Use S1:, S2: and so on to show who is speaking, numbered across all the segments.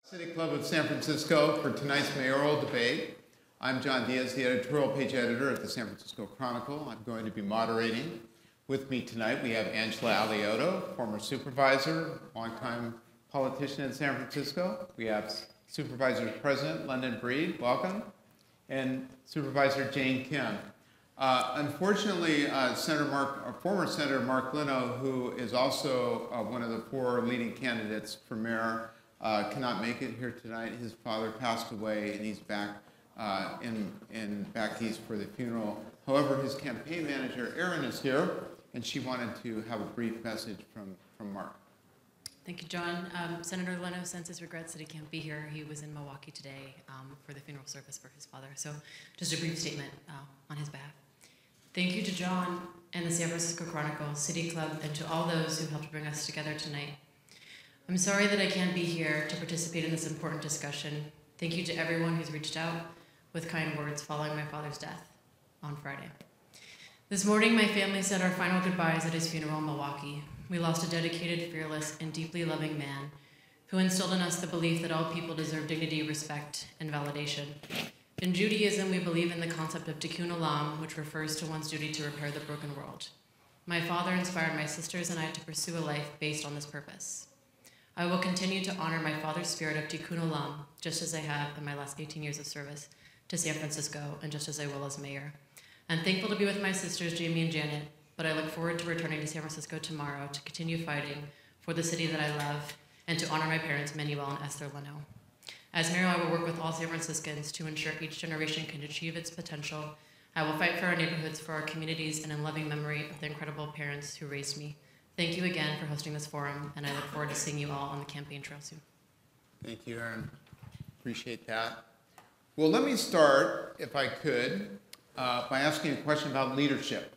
S1: City Club of San Francisco for tonight's mayoral debate. I'm John Diaz, the editorial page editor at the San Francisco Chronicle. I'm going to be moderating. With me tonight, we have Angela Alioto, former supervisor, longtime politician in San Francisco. We have Supervisors President Leno Breed, welcome, and Supervisor Jane Kim. Unfortunately, former Senator Mark Leno, who is also one of the four leading candidates for mayor, cannot make it here tonight. His father passed away, and he's back back east for the funeral. However, his campaign manager, Erin, is here, and she wanted to have a brief message from Mark.
S2: Thank you, John. Senator Leno sends his regrets that he can't be here. He was in Milwaukee today for the funeral service for his father. So just a brief statement on his behalf. Thank you to John and the San Francisco Chronicle, City Club, and to all those who helped bring us together tonight. I'm sorry that I can't be here to participate in this important discussion. Thank you to everyone who's reached out with kind words following my father's death on Friday. This morning, my family said our final goodbyes at his funeral in Milwaukee. We lost a dedicated, fearless, and deeply loving man who instilled in us the belief that all people deserve dignity, respect, and validation. In Judaism, we believe in the concept of tikkun olam, which refers to one's duty to repair the broken world. My father inspired my sisters and I to pursue a life based on this purpose. I will continue to honor my father's spirit of tikkun olam, just as I have in my last 18 years of service to San Francisco, and just as I will as mayor. I'm thankful to be with my sisters, Jamie and Janet, but I look forward to returning to San Francisco tomorrow to continue fighting for the city that I love and to honor my parents, Manuel and Esther Leno. As mayor, I will work with all San Franciscans to ensure each generation can achieve its potential. I will fight for our neighborhoods, for our communities, and in loving memory of the incredible parents who raised me. Thank you again for hosting this forum, and I look forward to seeing you all on the campaign trail soon.
S1: Thank you, Erin. Appreciate that. Well, let me start, if I could, by asking a question about leadership.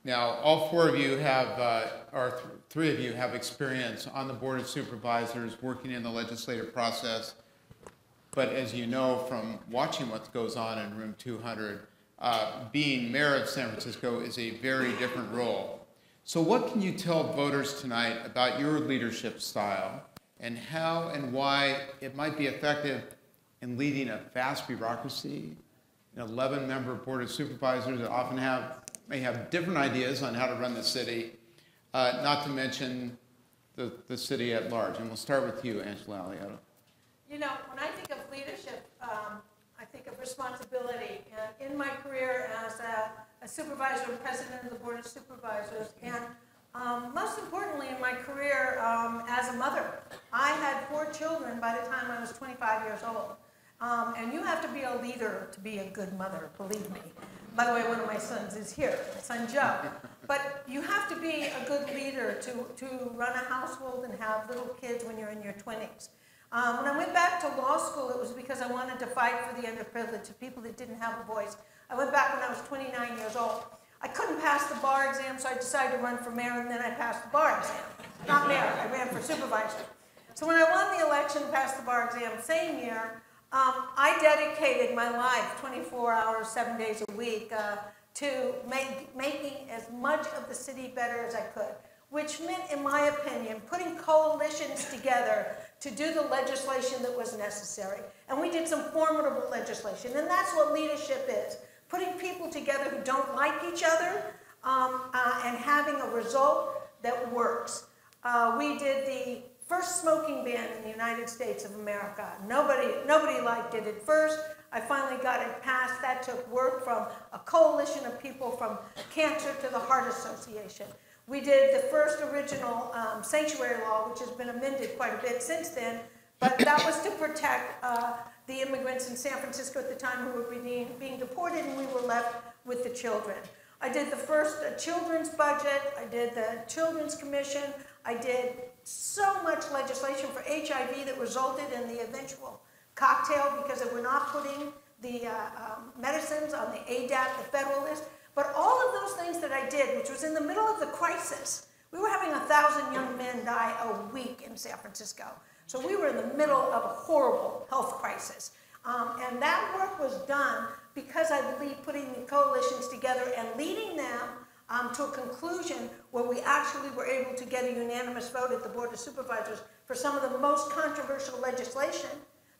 S1: Now, all four of you have, or three of you have experience on the Board of Supervisors, working in the legislative process. But as you know from watching what goes on in room 200, being mayor of San Francisco is a very different role. So what can you tell voters tonight about your leadership style and how and why it might be effective in leading a vast bureaucracy, an 11-member Board of Supervisors that often may have different ideas on how to run the city, not to mention the city at large? And we'll start with you, Angela Alioto.
S3: You know, when I think of leadership, I think of responsibility. In my career as a supervisor and president of the Board of Supervisors, and most importantly in my career as a mother, I had 4 children by the time I was 25 years old. And you have to be a leader to be a good mother, believe me. By the way, one of my sons is here, my son Joe. But you have to be a good leader to run a household and have little kids when you're in your 20s. When I went back to law school, it was because I wanted to fight for the underprivileged, the people that didn't have a voice. I went back when I was 29 years old. I couldn't pass the bar exam, so I decided to run for mayor, and then I passed the bar exam. Not mayor, I ran for supervisor. So when I won the election, passed the bar exam, same year, I dedicated my life, 24 hours, 7 days a week, to making as much of the city better as I could, which meant, in my opinion, putting coalitions together to do the legislation that was necessary. And we did some formidable legislation, and that's what leadership is, putting people together who don't like each other and having a result that works. We did the first smoking ban in the United States of America. Nobody liked it at first. I finally got it passed. That took work from a coalition of people, from cancer to the Heart Association. We did the first original sanctuary law, which has been amended quite a bit since then, but that was to protect the immigrants in San Francisco at the time who were being deported, and we were left with the children. I did the first children's budget. I did the Children's Commission. I did so much legislation for HIV that resulted in the eventual cocktail, because they were not putting the medicines on the ADAP, the federal list. But all of those things that I did, which was in the middle of the crisis, we were having 1,000 young men die a week in San Francisco. So we were in the middle of a horrible health crisis. And that work was done because I believe putting the coalitions together and leading them to a conclusion where we actually were able to get a unanimous vote at the Board of Supervisors for some of the most controversial legislation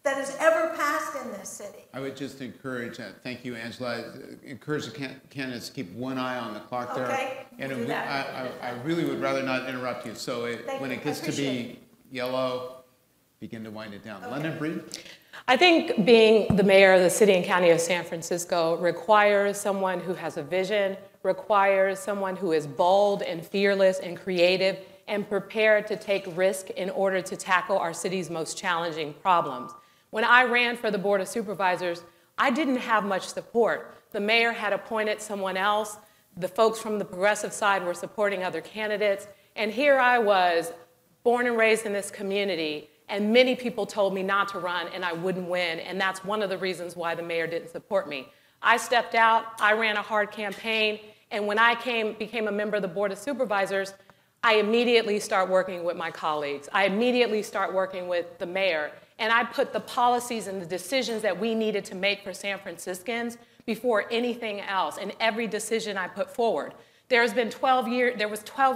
S3: that has ever passed in this city.
S1: I would just encourage, thank you, Angela, encourage the candidates to keep one eye on the clock there.
S3: Okay,
S1: And
S3: we'll do that.
S1: I really would rather not interrupt you. So when
S3: you.
S1: it gets to be yellow, begin to wind it down.
S3: Okay.
S1: London Breed?
S4: I think being the mayor of the city and county of San Francisco requires someone who has a vision, requires someone who is bold and fearless and creative and prepared to take risk in order to tackle our city's most challenging problems. When I ran for the Board of Supervisors, I didn't have much support. The mayor had appointed someone else. The folks from the progressive side were supporting other candidates. And here I was, born and raised in this community, and many people told me not to run and I wouldn't win. And that's one of the reasons why the mayor didn't support me. I stepped out, I ran a hard campaign, and when I became a member of the Board of Supervisors, I immediately start working with my colleagues. I immediately start working with the mayor. And I put the policies and the decisions that we needed to make for San Franciscans before anything else in every decision I put forward. There was 12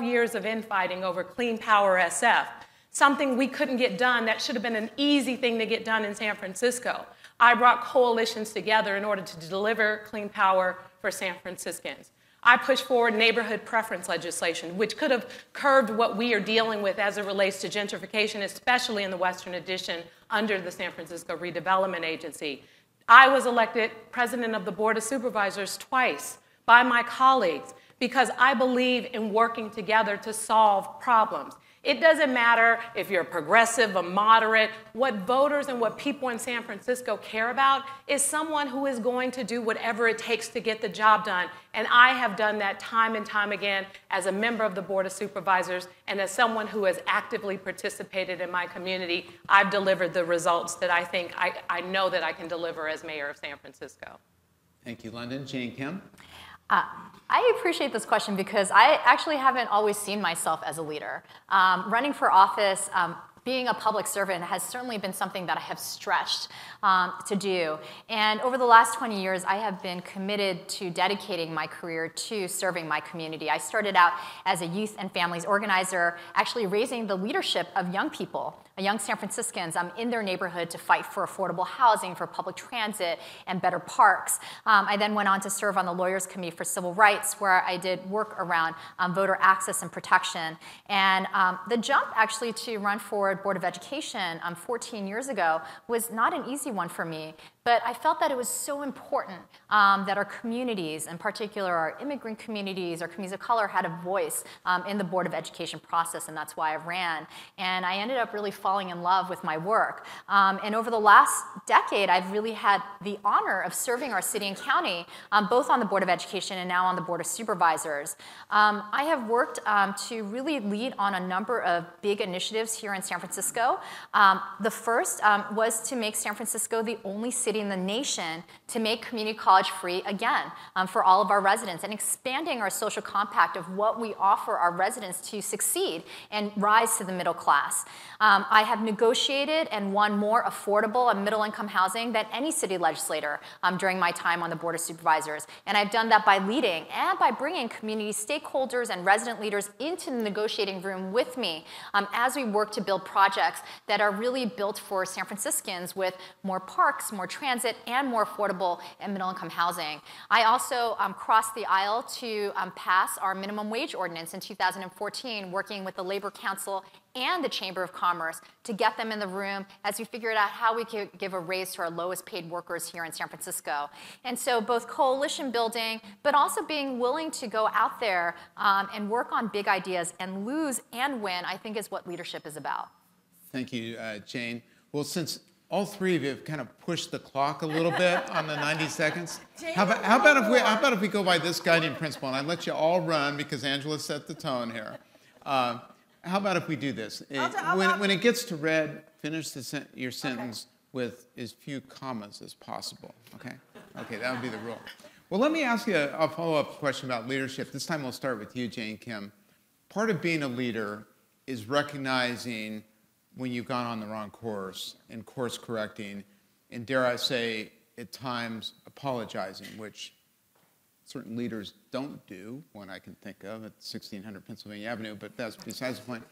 S4: years of infighting over Clean Power SF, something we couldn't get done that should have been an easy thing to get done in San Francisco. I brought coalitions together in order to deliver clean power for San Franciscans. I pushed forward neighborhood preference legislation, which could have curbed what we are dealing with as it relates to gentrification, especially in the Western Addition under the San Francisco Redevelopment Agency. I was elected president of the Board of Supervisors twice by my colleagues because I believe in working together to solve problems. It doesn't matter if you're progressive or moderate. What voters and what people in San Francisco care about is someone who is going to do whatever it takes to get the job done. And I have done that time and time again as a member of the Board of Supervisors and as someone who has actively participated in my community. I've delivered the results that I think I know that I can deliver as mayor of San Francisco.
S1: Thank you, London. Jane Kim?
S5: I appreciate this question because I actually haven't always seen myself as a leader. Running for office, being a public servant has certainly been something that I have stretched to do. And over the last 20 years, I have been committed to dedicating my career to serving my community. I started out as a youth and families organizer, actually raising the leadership of young people, young San Franciscans in their neighborhood to fight for affordable housing, for public transit, and better parks. I then went on to serve on the Lawyers Committee for Civil Rights, where I did work around voter access and protection. And the jump actually to run for Board of Education 14 years ago was not an easy one for me, but I felt that it was so important that our communities, in particular our immigrant communities, our communities of color, had a voice in the Board of Education process, and that's why I ran. And I ended up really falling in love with my work. And over the last decade, I've really had the honor of serving our city and county, both on the Board of Education and now on the Board of Supervisors. I have worked to really lead on a number of big initiatives here in San Francisco. The first was to make San Francisco the only city in the nation to make community college free again for all of our residents, and expanding our social compact of what we offer our residents to succeed and rise to the middle class. I have negotiated and won more affordable and middle-income housing than any city legislator during my time on the Board of Supervisors. And I've done that by leading and by bringing community stakeholders and resident leaders into the negotiating room with me as we work to build projects that are really built for San Franciscans with more parks, more transit, and more affordable and middle-income housing. I also crossed the aisle to pass our minimum wage ordinance in 2014, working with the Labor Council and the Chamber of Commerce to get them in the room as we figured out how we could give a raise to our lowest paid workers here in San Francisco. And so both coalition building, but also being willing to go out there and work on big ideas and lose and win, I think is what leadership is about.
S1: Thank you, Jane. Well, since all three of you have kind of pushed the clock a little bit on the 90 seconds, how about if we go by this guiding principle, and I let you all run because Angela set the tone here. How about if we do this? When it gets to red, finish your sentence with as few commas as possible, okay? Okay, that would be the rule. Well, let me ask you a follow-up question about leadership. This time we'll start with you, Jane Kim. Part of being a leader is recognizing when you've gone on the wrong course and course correcting, and dare I say, at times apologizing, which certain leaders don't do, one I can think of at 1600 Pennsylvania Avenue, but that's besides the point.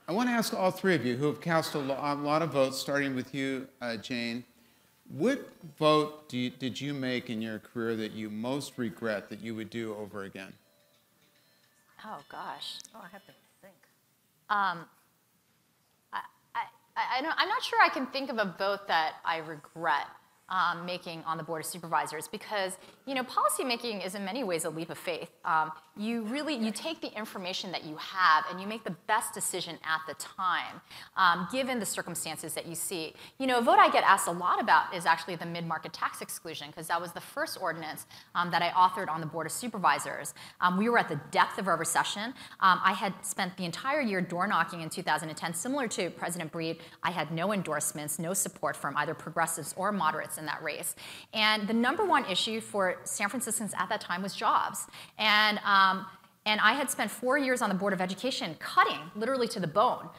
S1: I want to ask all three of you who have cast a lot of votes, starting with you, Jane. What vote did you make in your career that you most regret that you would do over again?
S5: Oh, gosh.
S3: Oh, I have to think.
S5: I'm not sure I can think of a vote that I regret making on the Board of Supervisors because, policy making is in many ways a leap of faith. You take the information that you have and you make the best decision at the time, given the circumstances that you see. A vote I get asked a lot about is actually the Mid-Market Tax Exclusion, because that was the first ordinance that I authored on the Board of Supervisors. We were at the depth of our recession. I had spent the entire year door knocking in 2010. Similar to President Breed, I had no endorsements, no support from either progressives or moderates in that race. And the number one issue for San Franciscans at that time was jobs. And I had spent 4 years on the Board of Education cutting, literally to the bone,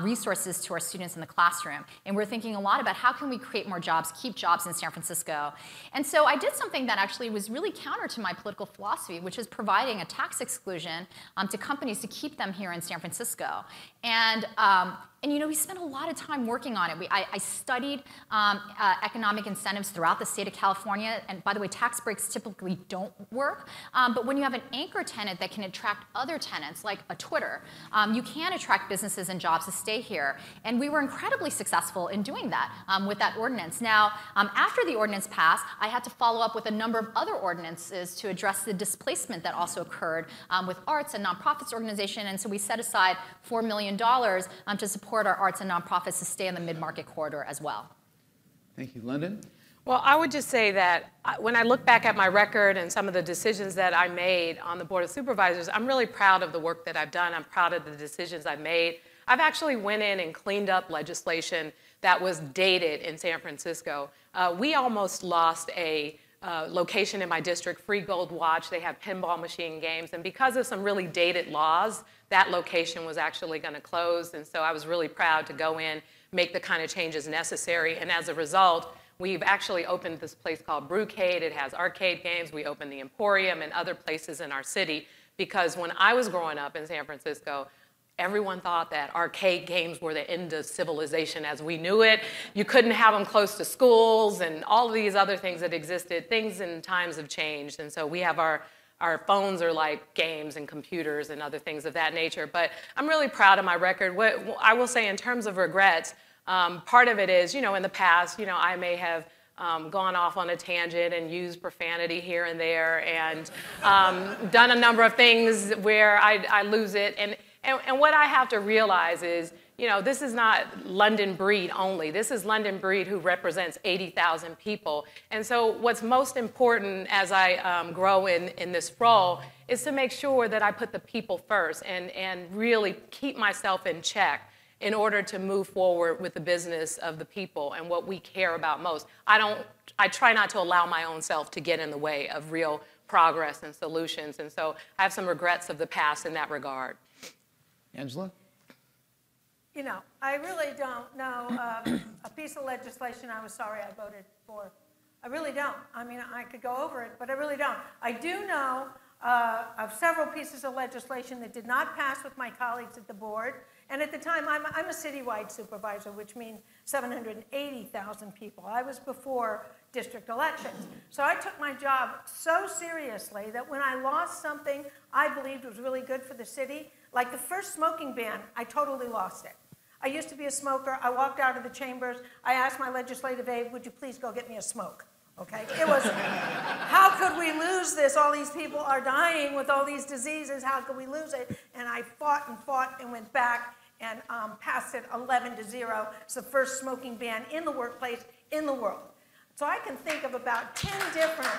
S5: resources to our students in the classroom. And we're thinking a lot about how can we create more jobs, keep jobs in San Francisco. And so I did something that actually was really counter to my political philosophy, which is providing a tax exclusion to companies to keep them here in San Francisco. And we spent a lot of time working on it. I studied economic incentives throughout the state of California. And by the way, tax breaks typically don't work. But when you have an anchor tenant that can attract other tenants, like a Twitter, you can attract businesses and jobs to stay here. And we were incredibly successful in doing that with that ordinance. Now, after the ordinance passed, I had to follow up with a number of other ordinances to address the displacement that also occurred with arts and nonprofits organization. And so we set aside $4 million to support our arts and nonprofits to stay in the mid-market corridor as well.
S1: Thank you. Lyndon?
S4: Well, I would just say that when I look back at my record and some of the decisions that I made on the Board of Supervisors, I'm really proud of the work that I've done. I'm proud of the decisions I've made. I've actually went in and cleaned up legislation that was dated in San Francisco. We almost lost a location in my district, Free Gold Watch. They have pinball machine games. And because of some really dated laws, that location was actually going to close. And so I was really proud to go in, make the kind of changes necessary. And as a result, we've actually opened this place called Brewcade. It has arcade games. We opened the Emporium and other places in our city because when I was growing up in San Francisco, everyone thought that arcade games were the end of civilization as we knew it. You couldn't have them close to schools and all of these other things that existed. Things and times have changed. And so we have our phones are like games and computers and other things of that nature. But I'm really proud of my record. What I will say in terms of regrets, part of it is, in the past, I may have gone off on a tangent and used profanity here and there and done a number of things where I lose it. And what I have to realize is, this is not London Breed only. This is London Breed who represents 80,000 people. And so what's most important as I grow in this role is to make sure that I put the people first and really keep myself in check in order to move forward with the business of the people and what we care about most. I try not to allow my own self to get in the way of real progress and solutions. And so I have some regrets of the past in that regard.
S1: Angela?
S3: I really don't know a piece of legislation I was sorry I voted for. I really don't. I mean, I could go over it, but I really don't. I do know of several pieces of legislation that did not pass with my colleagues at the board. And at the time, I'm a citywide supervisor, which means 780,000 people. I was before district elections. So I took my job so seriously that when I lost something I believed was really good for the city, like the first smoking ban, I totally lost it. I used to be a smoker. I walked out of the chambers. I asked my legislative aide, would you please go get me a smoke? Okay? It was, how could we lose this? All these people are dying with all these diseases. How could we lose it? And I fought and went back and passed it 11-0. It's the first smoking ban in the workplace in the world. So I can think of about 10 different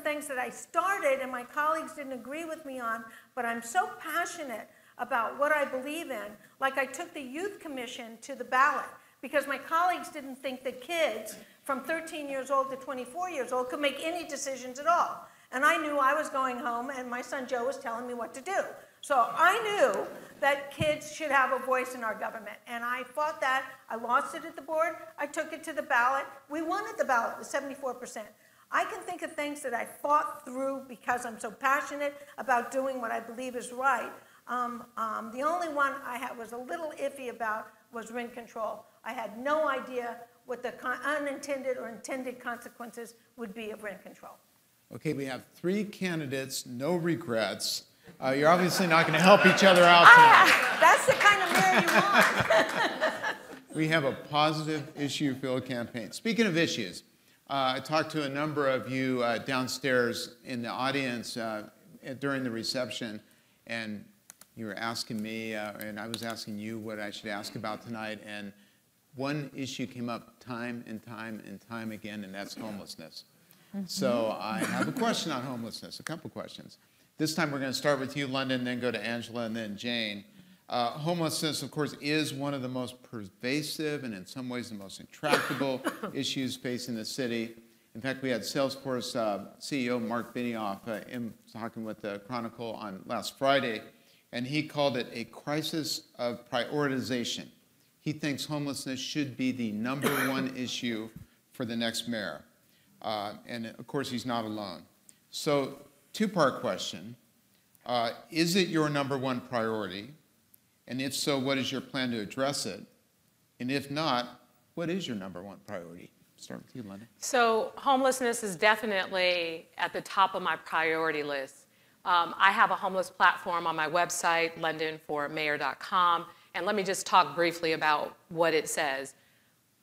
S3: things that I started and my colleagues didn't agree with me on, but I'm so passionate about what I believe in. Like I took the Youth Commission to the ballot because my colleagues didn't think that kids from 13 years old to 24 years old could make any decisions at all. And I knew I was going home and my son Joe was telling me what to do. So I knew that kids should have a voice in our government. And I fought that. I lost it at the board. I took it to the ballot. We won at the ballot with 74%. I can think of things that I fought through because I'm so passionate about doing what I believe is right. The only one I was a little iffy about was rent control. I had no idea what the unintended or intended consequences would be of rent control.
S1: Okay, we have 3 candidates, no regrets. You're obviously not going to help each other out tonight.
S3: That's the kind of mayor you want.
S1: We have a positive issue-filled campaign. Speaking of issues, I talked to a number of you downstairs in the audience during the reception, and you were asking me, and I was asking you what I should ask about tonight, and one issue came up time and time and time again, and that's homelessness. So I have a question on homelessness, a couple questions. This time we're going to start with you, London, then go to Angela, and then Jane. Homelessness, of course, is one of the most pervasive and in some ways the most intractable issues facing the city. In fact, we had Salesforce CEO Mark Benioff talking with the Chronicle on last Friday, and he called it a crisis of prioritization. He thinks homelessness should be the #1 issue for the next mayor. And of course, he's not alone. So, 2-part question. Is it your #1 priority? And if so, what is your plan to address it? And if not, what is your #1 priority? Start with you, London.
S4: So homelessness is definitely at the top of my priority list. I have a homeless platform on my website, londonformayor.com, and let me just talk briefly about what it says.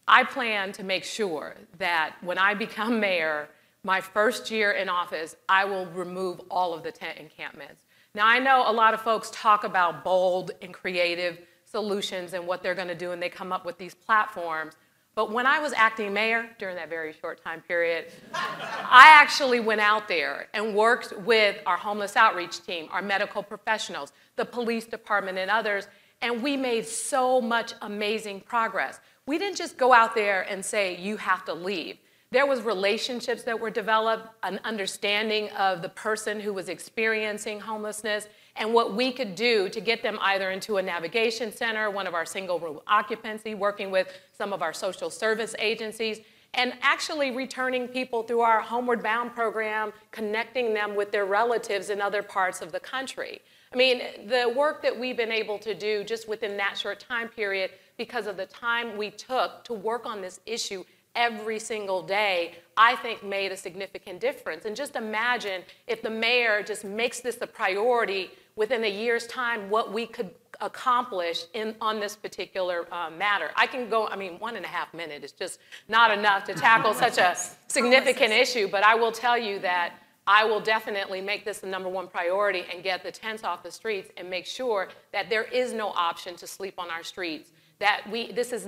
S4: I plan to make sure that when I become mayor, my first year in office, I will remove all of the tent encampments. Now, I know a lot of folks talk about bold and creative solutions and what they're going to do, and they come up with these platforms. But when I was acting mayor during that very short time period, I actually went out there and worked with our homeless outreach team, our medical professionals, the police department, and others, and we made so much amazing progress. We didn't just go out there and say, you have to leave. There was relationships that were developed, an understanding of the person who was experiencing homelessness, and what we could do to get them either into a navigation center, one of our single room occupancy, working with some of our social service agencies, and actually returning people through our Homeward Bound program, connecting them with their relatives in other parts of the country. I mean, the work that we've been able to do just within that short time period, because of the time we took to work on this issue every single day, I think made a significant difference. And just imagine if the mayor just makes this a priority within a year's time, what we could accomplish on this particular matter. I can go, 1.5 minutes is just not enough to tackle such a significant issue, but I will tell you that I will definitely make this the #1 priority and get the tents off the streets and make sure that there is no option to sleep on our streets. This is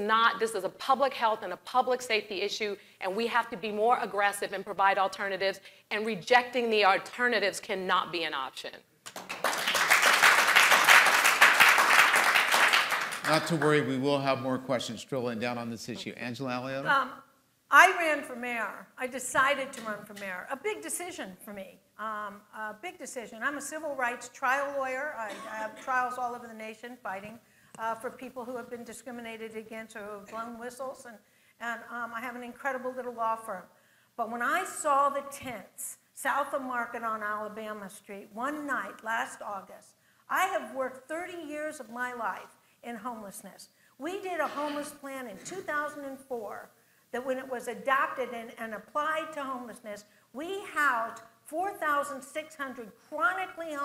S4: a public health and a public safety issue, and we have to be more aggressive and provide alternatives, and rejecting the alternatives cannot be an option.
S1: Not to worry, we will have more questions drilling down on this issue. Angela Alioto?
S3: I ran for mayor. I decided to run for mayor. A big decision for me. A big decision. I'm a civil rights trial lawyer. I have trials all over the nation fighting for people who have been discriminated against or who have blown whistles. And I have an incredible little law firm. But when I saw the tents south of Market on Alabama Street one night last August, I have worked 30 years of my life in homelessness. We did a homeless plan in 2004 that when it was adopted and applied to homelessness, we housed 4,600 chronically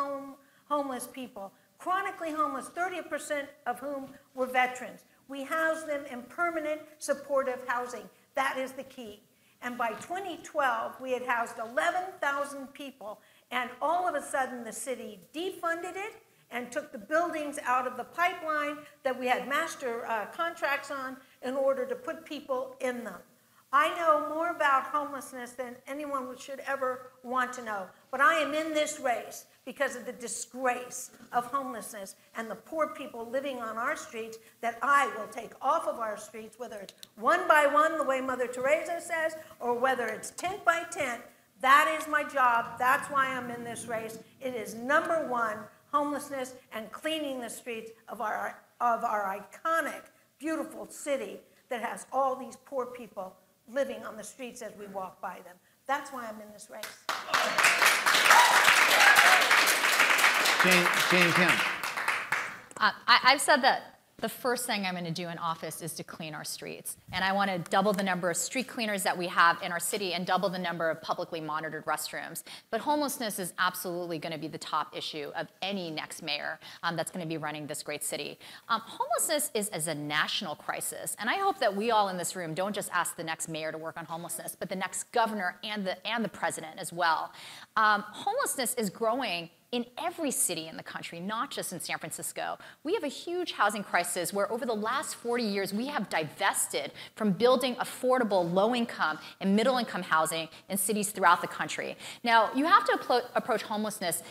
S3: homeless people. Chronically homeless, 30% of whom were veterans. We housed them in permanent supportive housing. That is the key. And by 2012, we had housed 11,000 people, and all of a sudden the city defunded it and took the buildings out of the pipeline that we had master contracts on in order to put people in them. I know more about homelessness than anyone should ever want to know, but I am in this race because of the disgrace of homelessness and the poor people living on our streets that I will take off of our streets, whether it's one by one, the way Mother Teresa says, or whether it's tent by tent. That is my job. That's why I'm in this race. It is #1, homelessness and cleaning the streets of our iconic, beautiful city that has all these poor people living on the streets as we walk by them. That's why I'm in this race.
S1: Jane Kemp.
S5: I've said that the first thing I'm going to do in office is to clean our streets. And I want to double the number of street cleaners that we have in our city and double the number of publicly monitored restrooms. But homelessness is absolutely going to be the top issue of any next mayor that's going to be running this great city. Homelessness is a national crisis. And I hope that we all in this room don't just ask the next mayor to work on homelessness, but the next governor and the president as well. Homelessness is growing in every city in the country, not just in San Francisco. We have a huge housing crisis where over the last 40 years, we have divested from building affordable low-income and middle-income housing in cities throughout the country. Now, you have to approach homelessness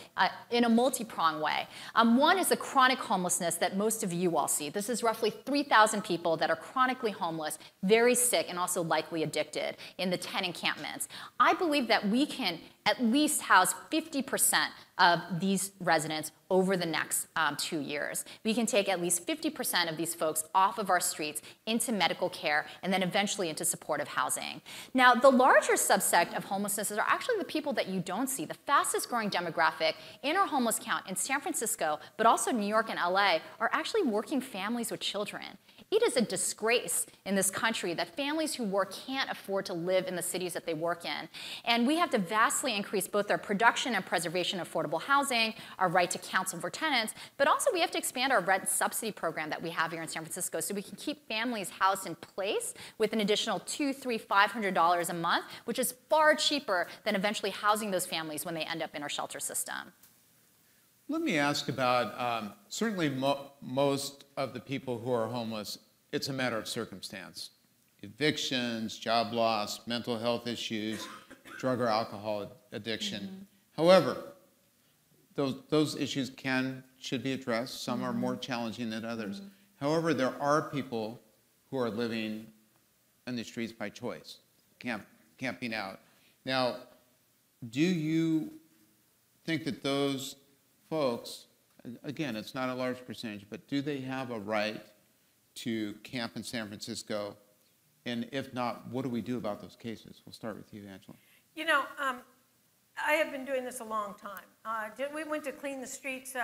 S5: in a multi-pronged way. One is the chronic homelessness that most of you all see. This is roughly 3,000 people that are chronically homeless, very sick, and also likely addicted in the 10 encampments. I believe that we can at least house 50% of these residents over the next 2 years. We can take at least 50% of these folks off of our streets into medical care and then eventually into supportive housing. Now, the larger subsect of homelessness are actually the people that you don't see. The fastest growing demographic in our homeless count in San Francisco, but also New York and LA, are actually working families with children. It is a disgrace in this country that families who work can't afford to live in the cities that they work in. And we have to vastly increase both our production and preservation of affordable housing, our right to counsel for tenants, but also we have to expand our rent subsidy program that we have here in San Francisco so we can keep families housed in place with an additional $200, $300, $500 a month, which is far cheaper than eventually housing those families when they end up in our shelter system.
S1: Let me ask about, certainly most of the people who are homeless, it's a matter of circumstance. Evictions, job loss, mental health issues, drug or alcohol addiction. However, those issues should be addressed. Some are more challenging than others. However, there are people who are living in the streets by choice, camping out. Now, do you think that those folks, again, it's not a large percentage, but do they have a right to camp in San Francisco? And if not, what do we do about those cases? We'll start with you, Angela.
S3: You know, I have been doing this a long time. We went to clean the streets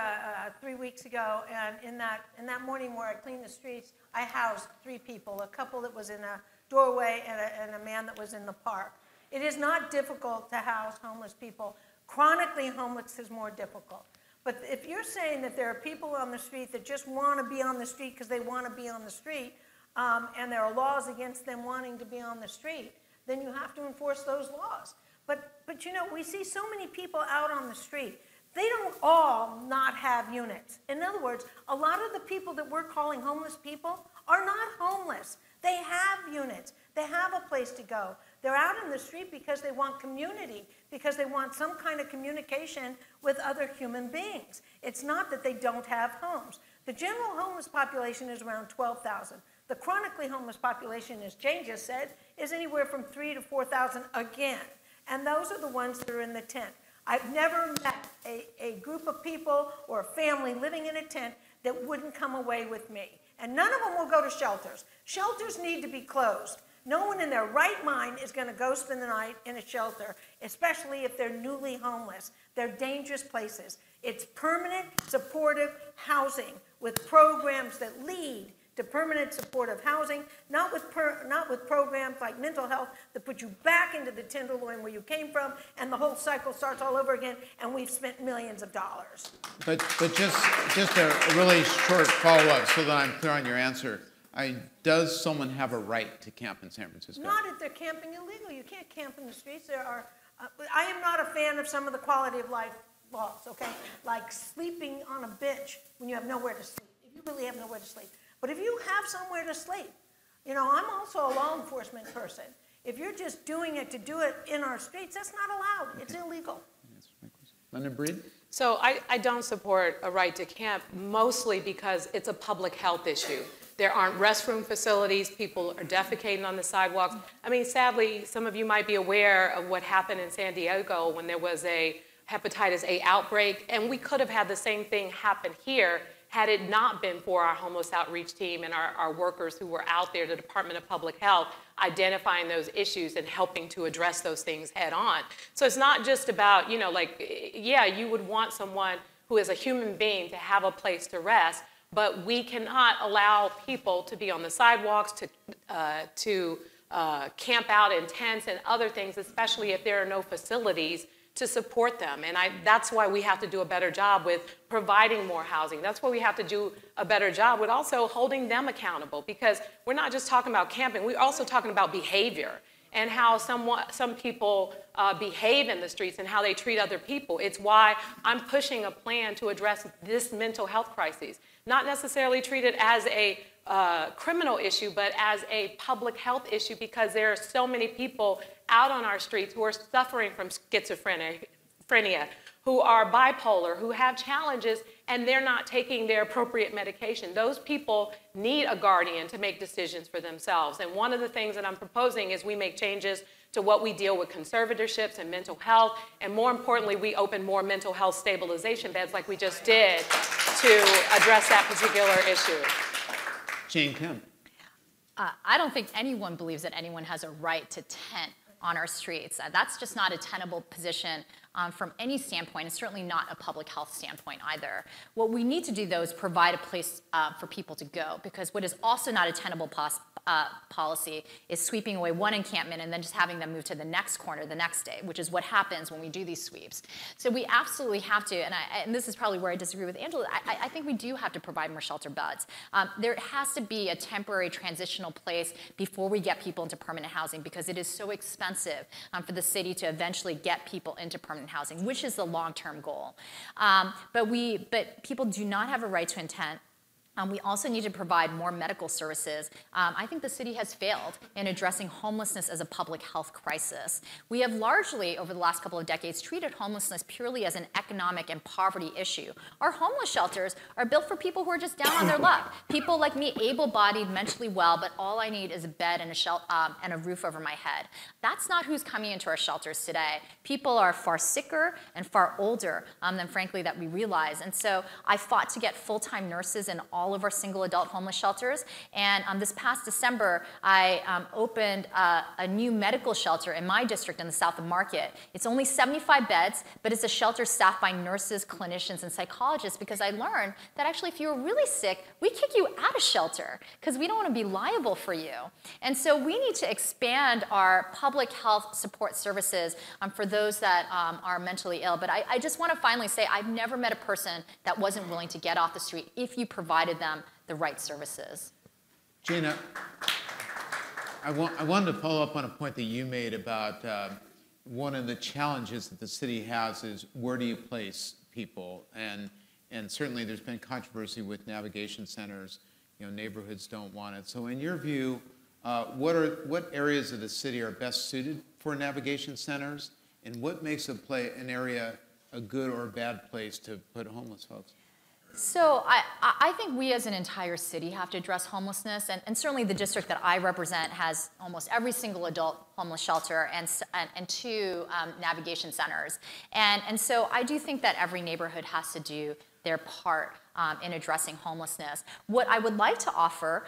S3: 3 weeks ago, and in that morning where I cleaned the streets, I housed 3 people, a couple that was in a doorway and a man that was in the park. It is not difficult to house homeless people. Chronically homeless is more difficult. But if you're saying that there are people on the street that just want to be on the street because they want to be on the street, and there are laws against them wanting to be on the street, then you have to enforce those laws. But you know, we see so many people out on the street. They don't all not have units. In other words, a lot of the people that we're calling homeless people are not homeless. They have units. They have a place to go. They're out in the street because they want community, because they want some kind of communication with other human beings. It's not that they don't have homes. The general homeless population is around 12,000. The chronically homeless population, as Jane just said, is anywhere from 3,000 to 4,000 again. And those are the ones that are in the tent. I've never met a group of people or a family living in a tent that wouldn't come away with me. And none of them will go to shelters. Shelters need to be closed. No one in their right mind is going to go spend the night in a shelter, especially if they're newly homeless. They're dangerous places. It's permanent, supportive housing with programs that lead to permanent supportive housing, not with programs like mental health that put you back into the Tenderloin where you came from, and the whole cycle starts all over again, and we've spent millions of dollars.
S1: But just a really short follow-up so that I'm clear on your answer. Does someone have a right to camp in San Francisco?
S3: Not if they're camping illegal. You can't camp in the streets. I am not a fan of some of the quality of life laws, okay? Like sleeping on a bench when you have nowhere to sleep, if you really have nowhere to sleep. But if you have somewhere to sleep, you know, I'm also a law enforcement person. If you're just doing it to do it in our streets, that's not allowed. Okay. It's illegal.
S1: Leno Breed?
S4: So I don't support a right to camp, mostly because it's a public health issue. There aren't restroom facilities. People are defecating on the sidewalks. I mean, sadly, some of you might be aware of what happened in San Diego when there was a hepatitis A outbreak, and we could have had the same thing happen here had it not been for our homeless outreach team and our workers who were out there, the Department of Public Health, identifying those issues and helping to address those things head on. So it's not just about, you know, like, yeah, you would want someone who is a human being to have a place to rest, but we cannot allow people to be on the sidewalks, to camp out in tents and other things, especially if there are no facilities to support them. And that's why we have to do a better job with providing more housing. That's why we have to do a better job with also holding them accountable, because we're not just talking about camping, we're also talking about behavior and how some people behave in the streets and how they treat other people. It's why I'm pushing a plan to address this mental health crisis, not necessarily treat it as a criminal issue, but as a public health issue, because there are so many people out on our streets who are suffering from schizophrenia, who are bipolar, who have challenges, and they're not taking their appropriate medication. Those people need a guardian to make decisions for themselves. And one of the things that I'm proposing is we make changes to what we deal with conservatorships and mental health, and more importantly, we open more mental health stabilization beds like we just did to address that particular issue.
S1: Jane Kim.
S5: I don't think anyone believes that anyone has a right to tent on our streets. That's just not a tenable position from any standpoint, and certainly not a public health standpoint either. What we need to do, though, is provide a place for people to go, because what is also not a tenable policy is sweeping away one encampment and then just having them move to the next corner the next day, which is what happens when we do these sweeps. So we absolutely have to, and this is probably where I disagree with Angela, I think we do have to provide more shelter beds. There has to be a temporary transitional place before we get people into permanent housing, because it is so expensive for the city to eventually get people into permanent housing, which is the long-term goal. But people do not have a right to intent. We also need to provide more medical services. I think the city has failed in addressing homelessness as a public health crisis. We have largely, over the last couple of decades, treated homelessness purely as an economic and poverty issue. Our homeless shelters are built for people who are just down on their luck. People like me, able-bodied, mentally well, but all I need is a bed and a roof over my head. That's not who's coming into our shelters today. People are far sicker and far older than, frankly, that we realize. And so I fought to get full-time nurses in all of our single adult homeless shelters. And this past December, I opened a new medical shelter in my district in the South of Market. It's only 75 beds, but it's a shelter staffed by nurses, clinicians, and psychologists, because I learned that actually if you were really sick, we kick you out of shelter because we don't want to be liable for you. And so we need to expand our public health support services for those that are mentally ill. But I just want to finally say I've never met a person that wasn't willing to get off the street if you provided them the right services.
S1: Gina, I wanted to follow up on a point that you made about one of the challenges that the city has is where do you place people? And certainly there's been controversy with navigation centers. You know, neighborhoods don't want it. So in your view, what areas of the city are best suited for navigation centers? And what makes an area a good or bad place to put homeless folks?
S5: So I think we as an entire city have to address homelessness, and certainly the district that I represent has almost every single adult homeless shelter and 2 navigation centers. And so I do think that every neighborhood has to do their part in addressing homelessness. What I would like to offer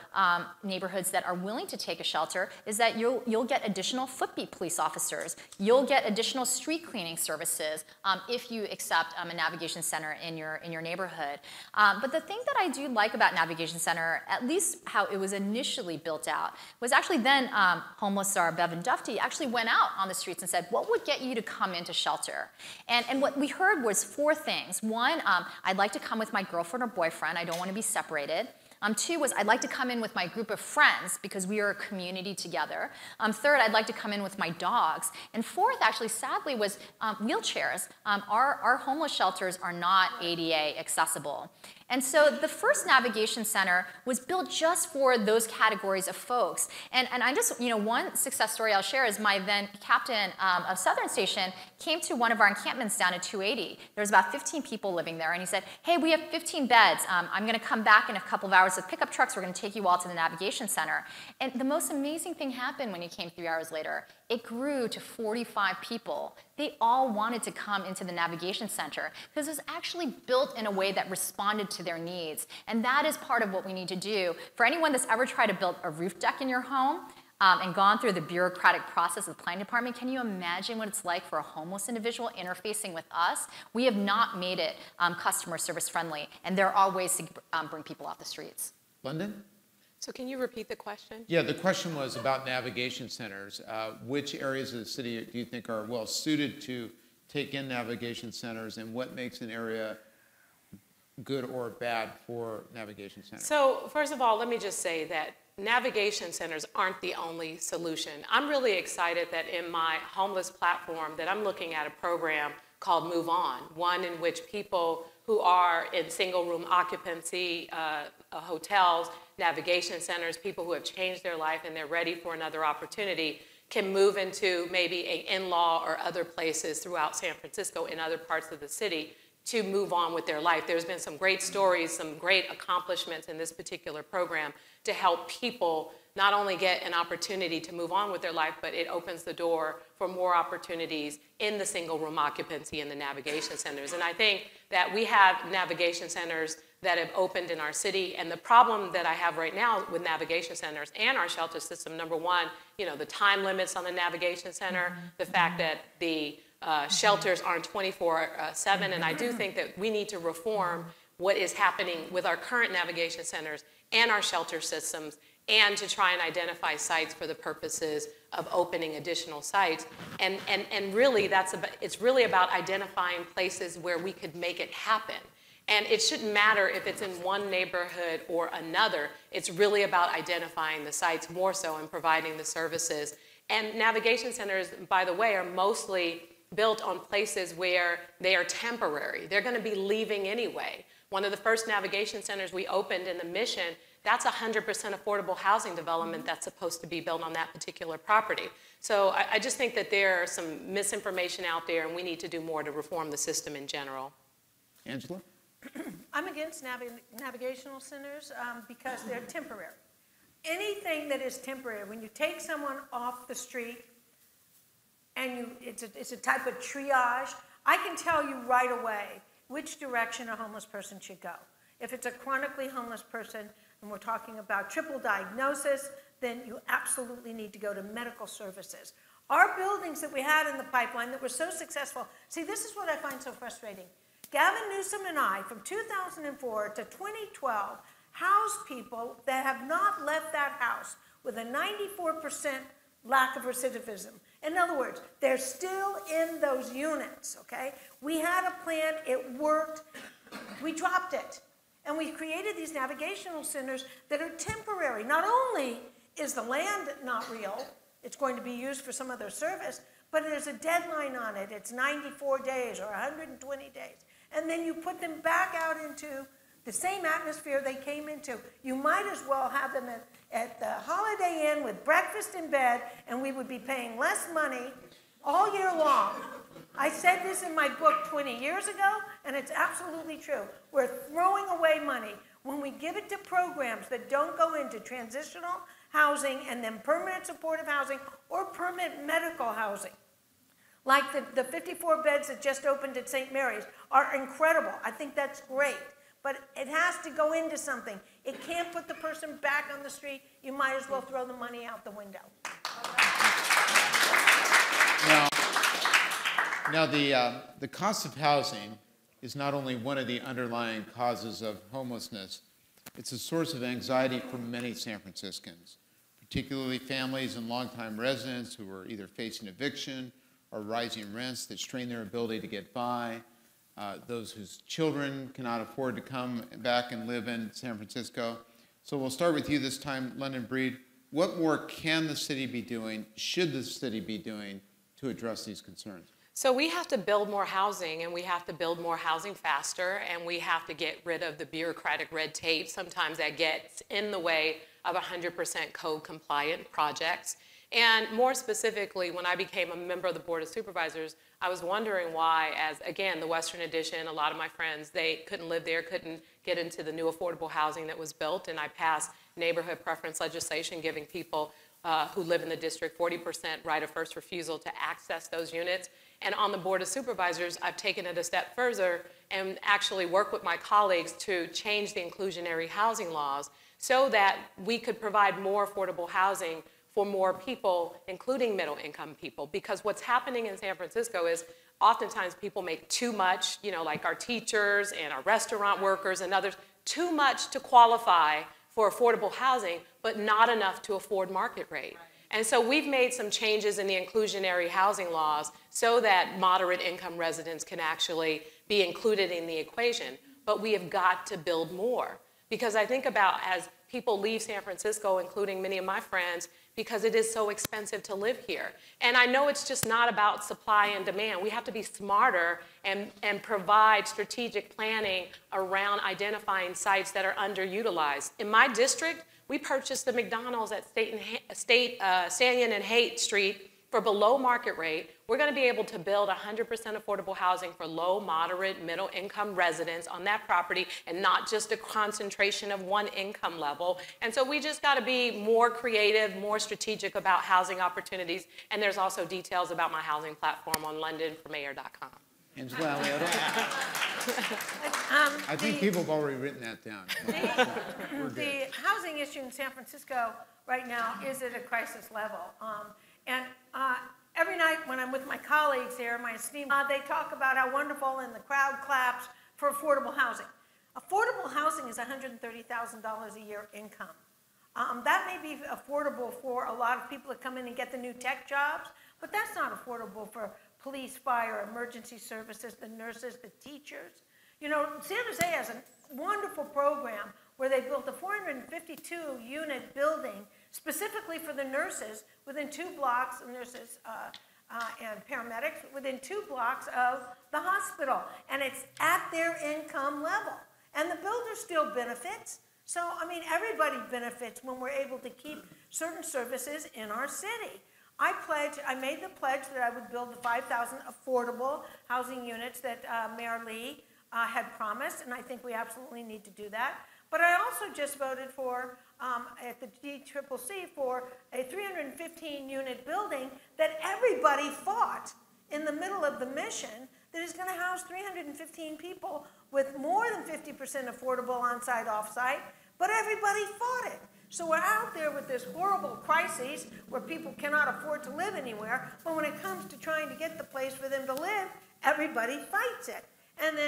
S5: neighborhoods that are willing to take a shelter is that you'll get additional footbeat police officers. You'll get additional street cleaning services if you accept a navigation center in your neighborhood. But the thing that I do like about Navigation Center, at least how it was initially built out, was actually then homeless czar Bevan Dufty actually went out on the streets and said, what would get you to come into shelter? And what we heard was 4 things. One, I'd like to come with my girlfriend or boyfriend. I don't want to be separated. 2 was I'd like to come in with my group of friends because we are a community together. 3rd, I'd like to come in with my dogs. And 4th, actually, sadly, was wheelchairs. Our homeless shelters are not ADA accessible. And so the first navigation center was built just for those categories of folks. And I just, one success story I'll share is my then captain of Southern Station came to one of our encampments down at 280. There's about 15 people living there. And he said, hey, we have 15 beds. I'm going to come back in a couple of hours with pickup trucks. We're going to take you all to the navigation center. And the most amazing thing happened when he came 3 hours later. It grew to 45 people. They all wanted to come into the navigation center because it was actually built in a way that responded to their needs. And that is part of what we need to do. For anyone that's ever tried to build a roof deck in your home, and gone through the bureaucratic process of the planning department, can you imagine what it's like for a homeless individual interfacing with us? We have not made it customer service friendly, and there are ways to bring people off the streets.
S1: London?
S4: So can you repeat the question?
S1: Yeah, the question was about navigation centers. Which areas of the city do you think are well suited to take in navigation centers, and what makes an area good or bad for navigation centers?
S4: So first of all, let me just say that navigation centers aren't the only solution. I'm really excited that in my homeless platform that I'm looking at a program called Move On, one in which people who are in single room occupancy hotels, navigation centers, people who have changed their life and they're ready for another opportunity can move into maybe an in-law or other places throughout San Francisco in other parts of the city to move on with their life. There's been some great stories, some great accomplishments in this particular program to help people not only get an opportunity to move on with their life, but it opens the door for more opportunities in the single room occupancy and the navigation centers. And I think that we have navigation centers that have opened in our city, and the problem that I have right now with navigation centers and our shelter system, number one, you know, the time limits on the navigation center, the fact that the shelters aren't 24/7, and I do think that we need to reform what is happening with our current navigation centers and our shelter systems, and to try and identify sites for the purposes of opening additional sites. And really, it's really about identifying places where we could make it happen. And it shouldn't matter if it's in one neighborhood or another. It's really about identifying the sites more so and providing the services. And navigation centers, by the way, are mostly built on places where they are temporary. They're going to be leaving anyway. One of the first navigation centers we opened in the Mission, that's 100% affordable housing development that's supposed to be built on that particular property. So I just think that there are some misinformation out there, and we need to do more to reform the system in general.
S1: Angela?
S3: I'm against navigational centers because they're temporary. Anything that is temporary, when you take someone off the street and it's a type of triage, I can tell you right away which direction a homeless person should go. If it's a chronically homeless person, and we're talking about triple diagnosis, then you absolutely need to go to medical services. Our buildings that we had in the pipeline that were so successful, see, this is what I find so frustrating. Gavin Newsom and I, from 2004 to 2012, housed people that have not left that house with a 94% lack of recidivism. In other words, they're still in those units, okay? We had a plan, it worked, we dropped it. And we created these navigational centers that are temporary. Not only is the land not real, it's going to be used for some other service, but there's a deadline on it. It's 94 days or 120 days. And then you put them back out into the same atmosphere they came into. You might as well have them at the Holiday Inn with breakfast in bed, and we would be paying less money all year long. I said this in my book 20 years ago, and it's absolutely true. We're throwing away money when we give it to programs that don't go into transitional housing and then permanent supportive housing or permanent medical housing. Like the 54 beds that just opened at St. Mary's are incredible. I think that's great. But it has to go into something. It can't put the person back on the street. You might as well throw the money out the window.
S1: Now the cost of housing is not only one of the underlying causes of homelessness, it's a source of anxiety for many San Franciscans, particularly families and longtime residents who are either facing eviction or rising rents that strain their ability to get by, those whose children cannot afford to come back and live in San Francisco. So we'll start with you this time, London Breed. What more can the city be doing, should the city be doing, to address these concerns?
S4: So we have to build more housing, and we have to build more housing faster, and we have to get rid of the bureaucratic red tape sometimes that gets in the way of 100% code compliant projects. And more specifically, when I became a member of the Board of Supervisors, I was wondering why, as again, the Western Addition, a lot of my friends, they couldn't live there, couldn't get into the new affordable housing that was built, and I passed neighborhood preference legislation giving people who live in the district 40% right of first refusal to access those units. And on the Board of Supervisors, I've taken it a step further and actually worked with my colleagues to change the inclusionary housing laws so that we could provide more affordable housing for more people, including middle income people. Because what's happening in San Francisco is oftentimes people make too much, like our teachers and our restaurant workers and others, too much to qualify for affordable housing, but not enough to afford market rate. And so we've made some changes in the inclusionary housing laws so that moderate income residents can actually be included in the equation. But we have got to build more. Because I think about as people leave San Francisco, including many of my friends, because it is so expensive to live here. And I know it's just not about supply and demand. We have to be smarter and provide strategic planning around identifying sites that are underutilized. In my district, we purchased the McDonald's at Stanton and Haight Street for below market rate. We're going to be able to build 100% affordable housing for low, moderate, middle income residents on that property and not just a concentration of one income level. And so we just got to be more creative, more strategic about housing opportunities. And there's also details about my housing platform on londonformayor.com.
S1: Angela Alioto? I think people have already written that down.
S3: The housing issue in San Francisco right now is at a crisis level. Every night when I'm with my colleagues here, my esteemed, they talk about how wonderful and the crowd claps for affordable housing. Affordable housing is $130,000 a year income. That may be affordable for a lot of people that come in and get the new tech jobs, but that's not affordable for police, fire, emergency services, the nurses, the teachers. San Jose has a wonderful program where they built a 452-unit building specifically for the nurses within 2 blocks, nurses and paramedics, within 2 blocks of the hospital. And it's at their income level. And the builder still benefits. So, everybody benefits when we're able to keep certain services in our city. I made the pledge that I would build the 5,000 affordable housing units that Mayor Lee had promised, and I think we absolutely need to do that. But I also just voted for, at the DCCC, for a 315-unit building that everybody fought in the middle of the mission that is going to house 315 people with more than 50% affordable on-site, off-site, but everybody fought it. So we're out there with this horrible crisis where people cannot afford to live anywhere, but when it comes to trying to get the place for them to live, everybody fights it. And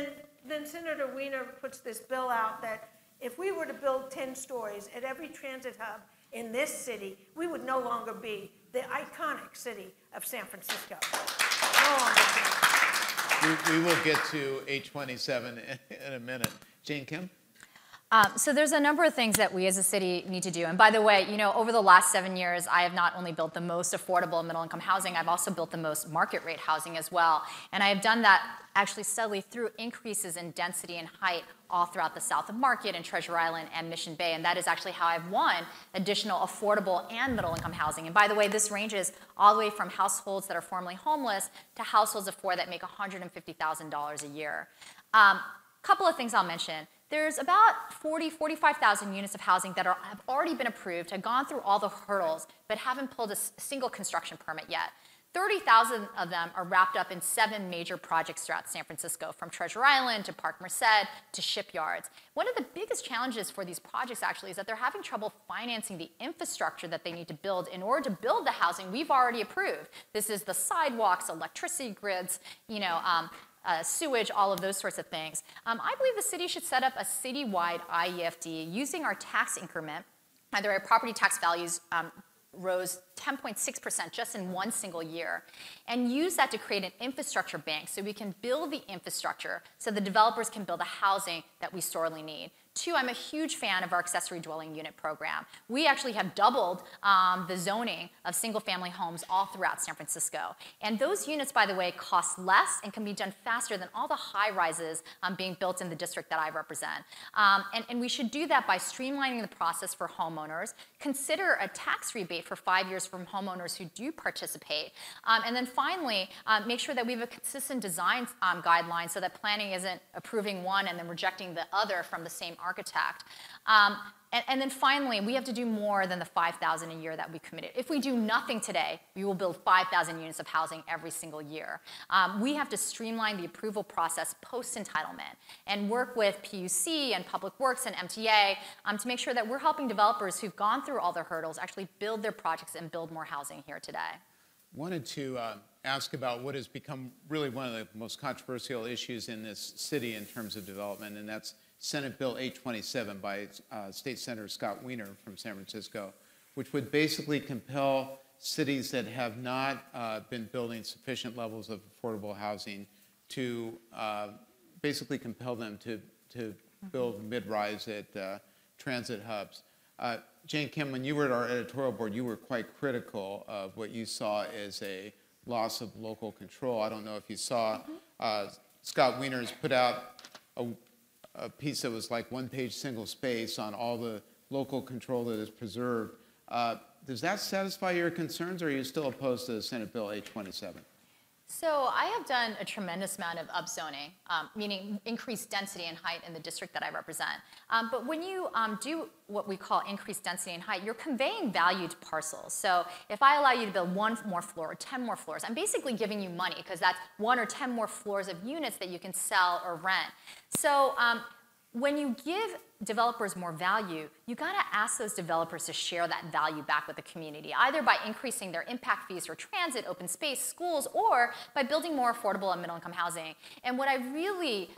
S3: then Senator Wiener puts this bill out that if we were to build 10 stories at every transit hub in this city, we would no longer be the iconic city of San Francisco. No longer.
S1: We will get to 827 in a minute. Jane Kim?
S5: So there's a number of things that we as a city need to do. And by the way, over the last 7 years, I have not only built the most affordable middle-income housing, I've also built the most market-rate housing as well. And I have done that actually steadily through increases in density and height all throughout the South of Market and Treasure Island and Mission Bay. And that is actually how I've won additional affordable and middle-income housing. And by the way, this ranges all the way from households that are formerly homeless to households of 4 that make $150,000 a year. Couple of things I'll mention. There's about 45,000 units of housing that have already been approved, have gone through all the hurdles, but haven't pulled a single construction permit yet. 30,000 of them are wrapped up in 7 major projects throughout San Francisco, from Treasure Island to Park Merced to shipyards. One of the biggest challenges for these projects actually is that they're having trouble financing the infrastructure that they need to build in order to build the housing we've already approved. This is the sidewalks, electricity grids, sewage, all of those sorts of things. I believe the city should set up a citywide IEFD using our tax increment. Either our property tax values rose 10.6% just in one single year, and use that to create an infrastructure bank so we can build the infrastructure so the developers can build the housing that we sorely need. 2, I'm a huge fan of our accessory dwelling unit program. We actually have doubled the zoning of single-family homes all throughout San Francisco. And those units, by the way, cost less and can be done faster than all the high-rises being built in the district that I represent. And we should do that by streamlining the process for homeowners, consider a tax rebate for 5 years from homeowners who do participate, and then finally, make sure that we have a consistent design guideline so that planning isn't approving one and then rejecting the other from the same architect. And then finally, we have to do more than the 5,000 a year that we committed. If we do nothing today, we will build 5,000 units of housing every single year. We have to streamline the approval process post-entitlement and work with PUC and Public Works and MTA to make sure that we're helping developers who've gone through all the hurdles actually build their projects and build more housing here today.
S1: Wanted to ask about what has become really one of the most controversial issues in this city in terms of development, and that's Senate Bill 827 by State Senator Scott Wiener from San Francisco, which would basically compel cities that have not been building sufficient levels of affordable housing to basically compel them to build mid-rise at transit hubs. Jane Kim, when you were at our editorial board, you were quite critical of what you saw as a loss of local control. I don't know if you saw, Scott Wiener has put out a piece that was like one-page single space on all the local control that is preserved. Does that satisfy your concerns, or are you still opposed to Senate Bill 827?
S5: So I have done a tremendous amount of upzoning, meaning increased density and height in the district that I represent. But when you do what we call increased density and height, you're conveying value to parcels. So if I allow you to build 1 more floor or 10 more floors, I'm basically giving you money because that's 1 or 10 more floors of units that you can sell or rent. So when you give developers more value, you gotta ask those developers to share that value back with the community, either by increasing their impact fees for transit, open space, schools, or by building more affordable and middle-income housing. And what I really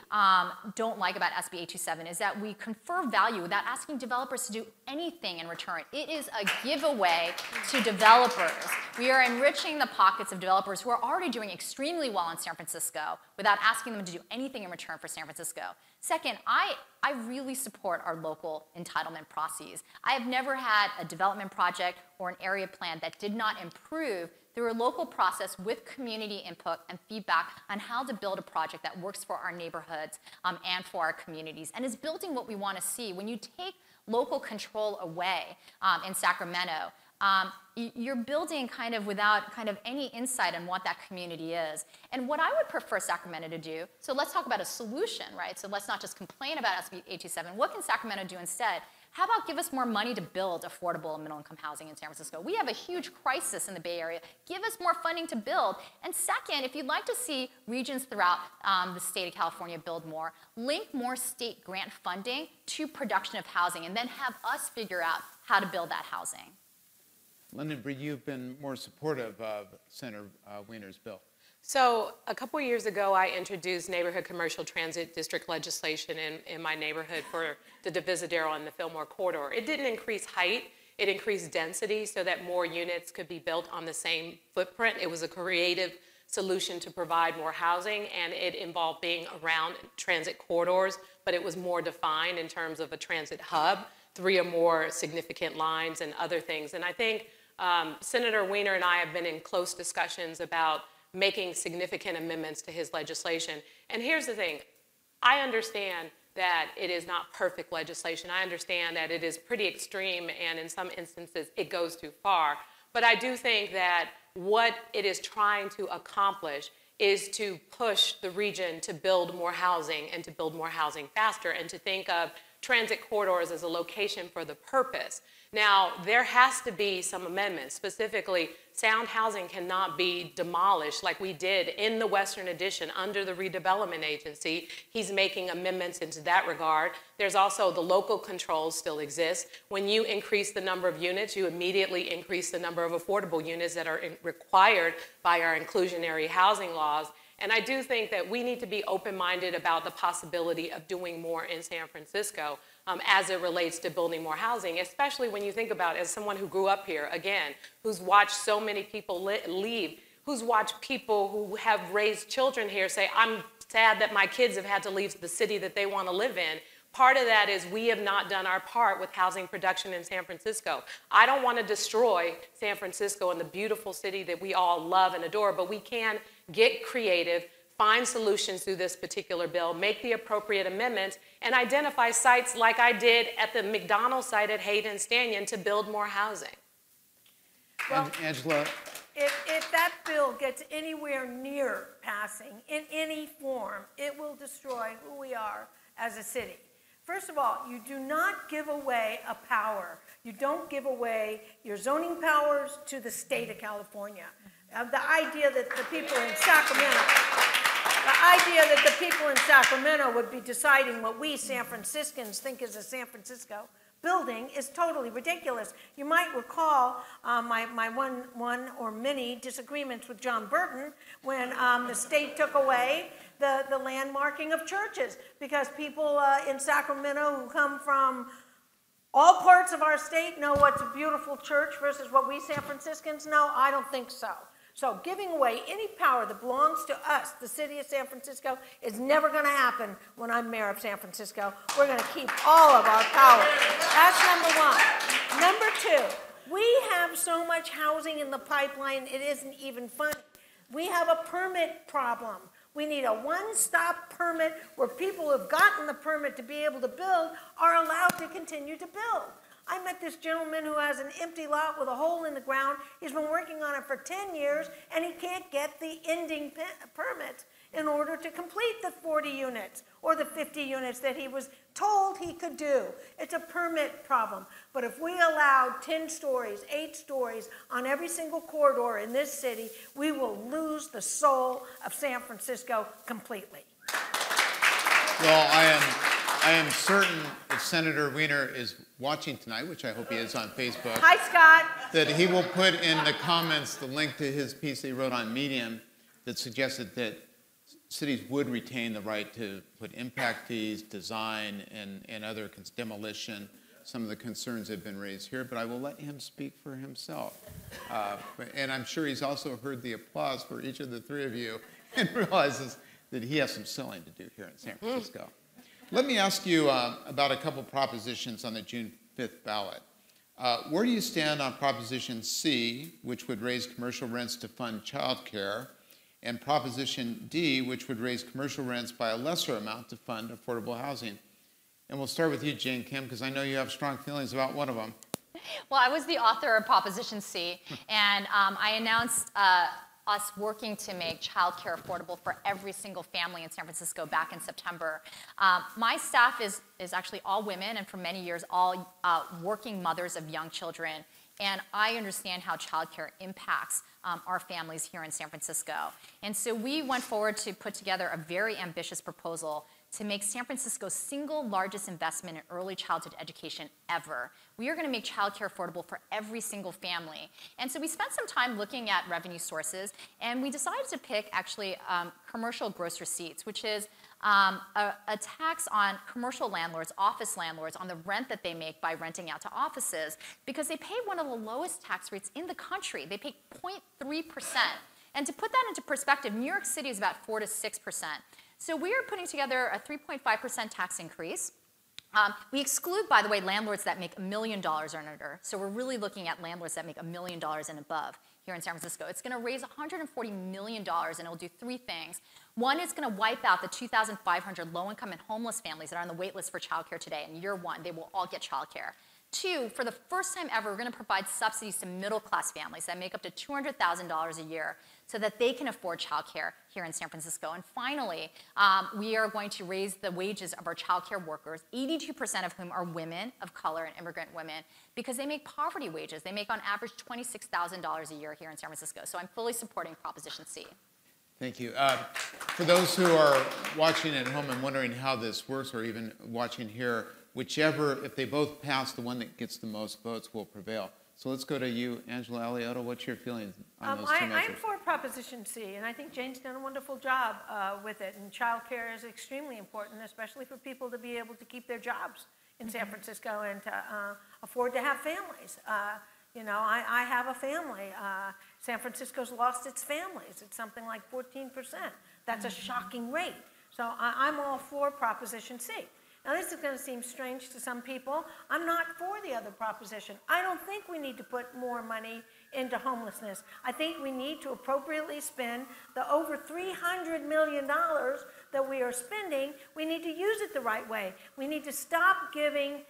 S5: don't like about SB 827 is that we confer value without asking developers to do anything in return. It is a giveaway to developers. We are enriching the pockets of developers who are already doing extremely well in San Francisco without asking them to do anything in return for San Francisco. Second, I really support our local entitlement processes. I have never had a development project or an area plan that did not improve through a local process with community input and feedback on how to build a project that works for our neighborhoods and for our communities and is building what we want to see. When you take local control away in Sacramento, you're building kind of without kind of any insight on what that community is. And what I would prefer Sacramento to do, so let's talk about a solution, right? So let's not just complain about SB 827. What can Sacramento do instead? How about give us more money to build affordable and middle-income housing in San Francisco? We have a huge crisis in the Bay Area. Give us more funding to build. And second, if you'd like to see regions throughout the state of California build more, link more state grant funding to production of housing and then have us figure out how to build that housing.
S1: London Breed, you've been more supportive of Senator Wiener's bill.
S4: So a couple years ago, I introduced neighborhood commercial transit district legislation in my neighborhood for the Divisadero and the Fillmore corridor. It didn't increase height, it increased density so that more units could be built on the same footprint. It was a creative solution to provide more housing, and it involved being around transit corridors, but it was more defined in terms of a transit hub, 3 or more significant lines and other things. And I think Senator Wiener and I have been in close discussions about making significant amendments to his legislation. And here's the thing, I understand that it is not perfect legislation. I understand that it is pretty extreme and in some instances it goes too far. But I do think that what it is trying to accomplish is to push the region to build more housing and to build more housing faster and to think of transit corridors as a location for the purpose. Now, there has to be some amendments. Specifically, sound housing cannot be demolished like we did in the Western Addition under the redevelopment agency. He's making amendments into that regard. There's also the local controls still exist. When you increase the number of units, you immediately increase the number of affordable units that are required by our inclusionary housing laws. And I do think that we need to be open-minded about the possibility of doing more in San Francisco as it relates to building more housing, especially when you think about, as someone who grew up here, again, who's watched so many people leave, who's watched people who have raised children here say, I'm sad that my kids have had to leave the city that they want to live in. Part of that is we have not done our part with housing production in San Francisco. I don't want to destroy San Francisco and the beautiful city that we all love and adore, but we can get creative, find solutions through this particular bill, make the appropriate amendments, and identify sites like I did at the McDonald's site at Hayden Stanton to build more housing.
S3: Well,
S1: Angela?
S3: If that bill gets anywhere near passing in any form, it will destroy who we are as a city. First of all, you do not give away a power. You don't give away your zoning powers to the state of California. The idea that the people in Sacramento would be deciding what we San Franciscans think is a San Francisco building is totally ridiculous. You might recall my one or many disagreements with John Burton when the state took away the landmarking of churches, because people in Sacramento who come from all parts of our state know what's a beautiful church versus what we San Franciscans know. I don't think so. So giving away any power that belongs to us, the city of San Francisco, is never going to happen when I'm mayor of San Francisco. We're going to keep all of our power. That's number one. Number two, we have so much housing in the pipeline, it isn't even funny. We have a permit problem. We need a one-stop permit where people who have gotten the permit to be able to build are allowed to continue to build. I met this gentleman who has an empty lot with a hole in the ground. He's been working on it for 10 years, and he can't get the ending permit in order to complete the 40 units or the 50 units that he was told he could do. It's a permit problem. But if we allowed 10 stories, 8 stories on every single corridor in this city, we will lose the soul of San Francisco completely.
S1: Well, I am certain if Senator Wiener is watching tonight, which I hope he is on Facebook.
S3: Hi, Scott.
S1: That he will put in the comments the link to his piece that he wrote on Medium that suggested that cities would retain the right to put impact fees, design, and other demolition. Some of the concerns have been raised here, but I will let him speak for himself. And I'm sure he's also heard the applause for each of the three of you and realizes that he has some selling to do here in San Francisco. Let me ask you about a couple propositions on the June 5th ballot. Where do you stand on Proposition C, which would raise commercial rents to fund child care, and Proposition D, which would raise commercial rents by a lesser amount to fund affordable housing? And we'll start with you, Jane Kim, because I know you have strong feelings about one of them.
S5: Well, I was the author of Proposition C, and I announced us working to make childcare affordable for every single family in San Francisco back in September. My staff is actually all women, and for many years, all working mothers of young children. And I understand how childcare impacts our families here in San Francisco. And so we went forward to put together a very ambitious proposal to make San Francisco's single largest investment in early childhood education ever. We are going to make childcare affordable for every single family. And so we spent some time looking at revenue sources, and we decided to pick actually commercial gross receipts, which is a tax on commercial landlords, office landlords, on the rent that they make by renting out to offices, because they pay one of the lowest tax rates in the country. They pay 0.3%. And to put that into perspective, New York City is about 4 to 6%. So we are putting together a 3.5% tax increase. We exclude, by the way, landlords that make $1 million or under. So we're really looking at landlords that make $1 million and above here in San Francisco. It's going to raise $140 million, and it will do three things. One, it's going to wipe out the 2,500 low-income and homeless families that are on the wait list for childcare today. In year one, they will all get childcare. Two, for the first time ever, we're going to provide subsidies to middle-class families that make up to $200,000 a year so that they can afford childcare here in San Francisco. And finally, we are going to raise the wages of our childcare workers, 82% of whom are women of color and immigrant women, because they make poverty wages. They make on average $26,000 a year here in San Francisco. So I'm fully supporting Proposition C.
S1: Thank you. For those who are watching at home and wondering how this works, or even watching here, whichever, if they both pass, the one that gets the most votes will prevail. So let's go to you, Angela Alioto. What's your feeling on those two measures?
S3: I'm for Proposition C, and I think Jane's done a wonderful job with it. And childcare is extremely important, especially for people to be able to keep their jobs in San Francisco and to afford to have families. You know, I have a family. San Francisco's lost its families. It's something like 14%. That's a shocking rate. So I'm all for Proposition C. Now, this is going to seem strange to some people. I'm not for the other proposition. I don't think we need to put more money into homelessness. I think we need to appropriately spend the over $300 million that we are spending. We need to use it the right way. We need to stop giving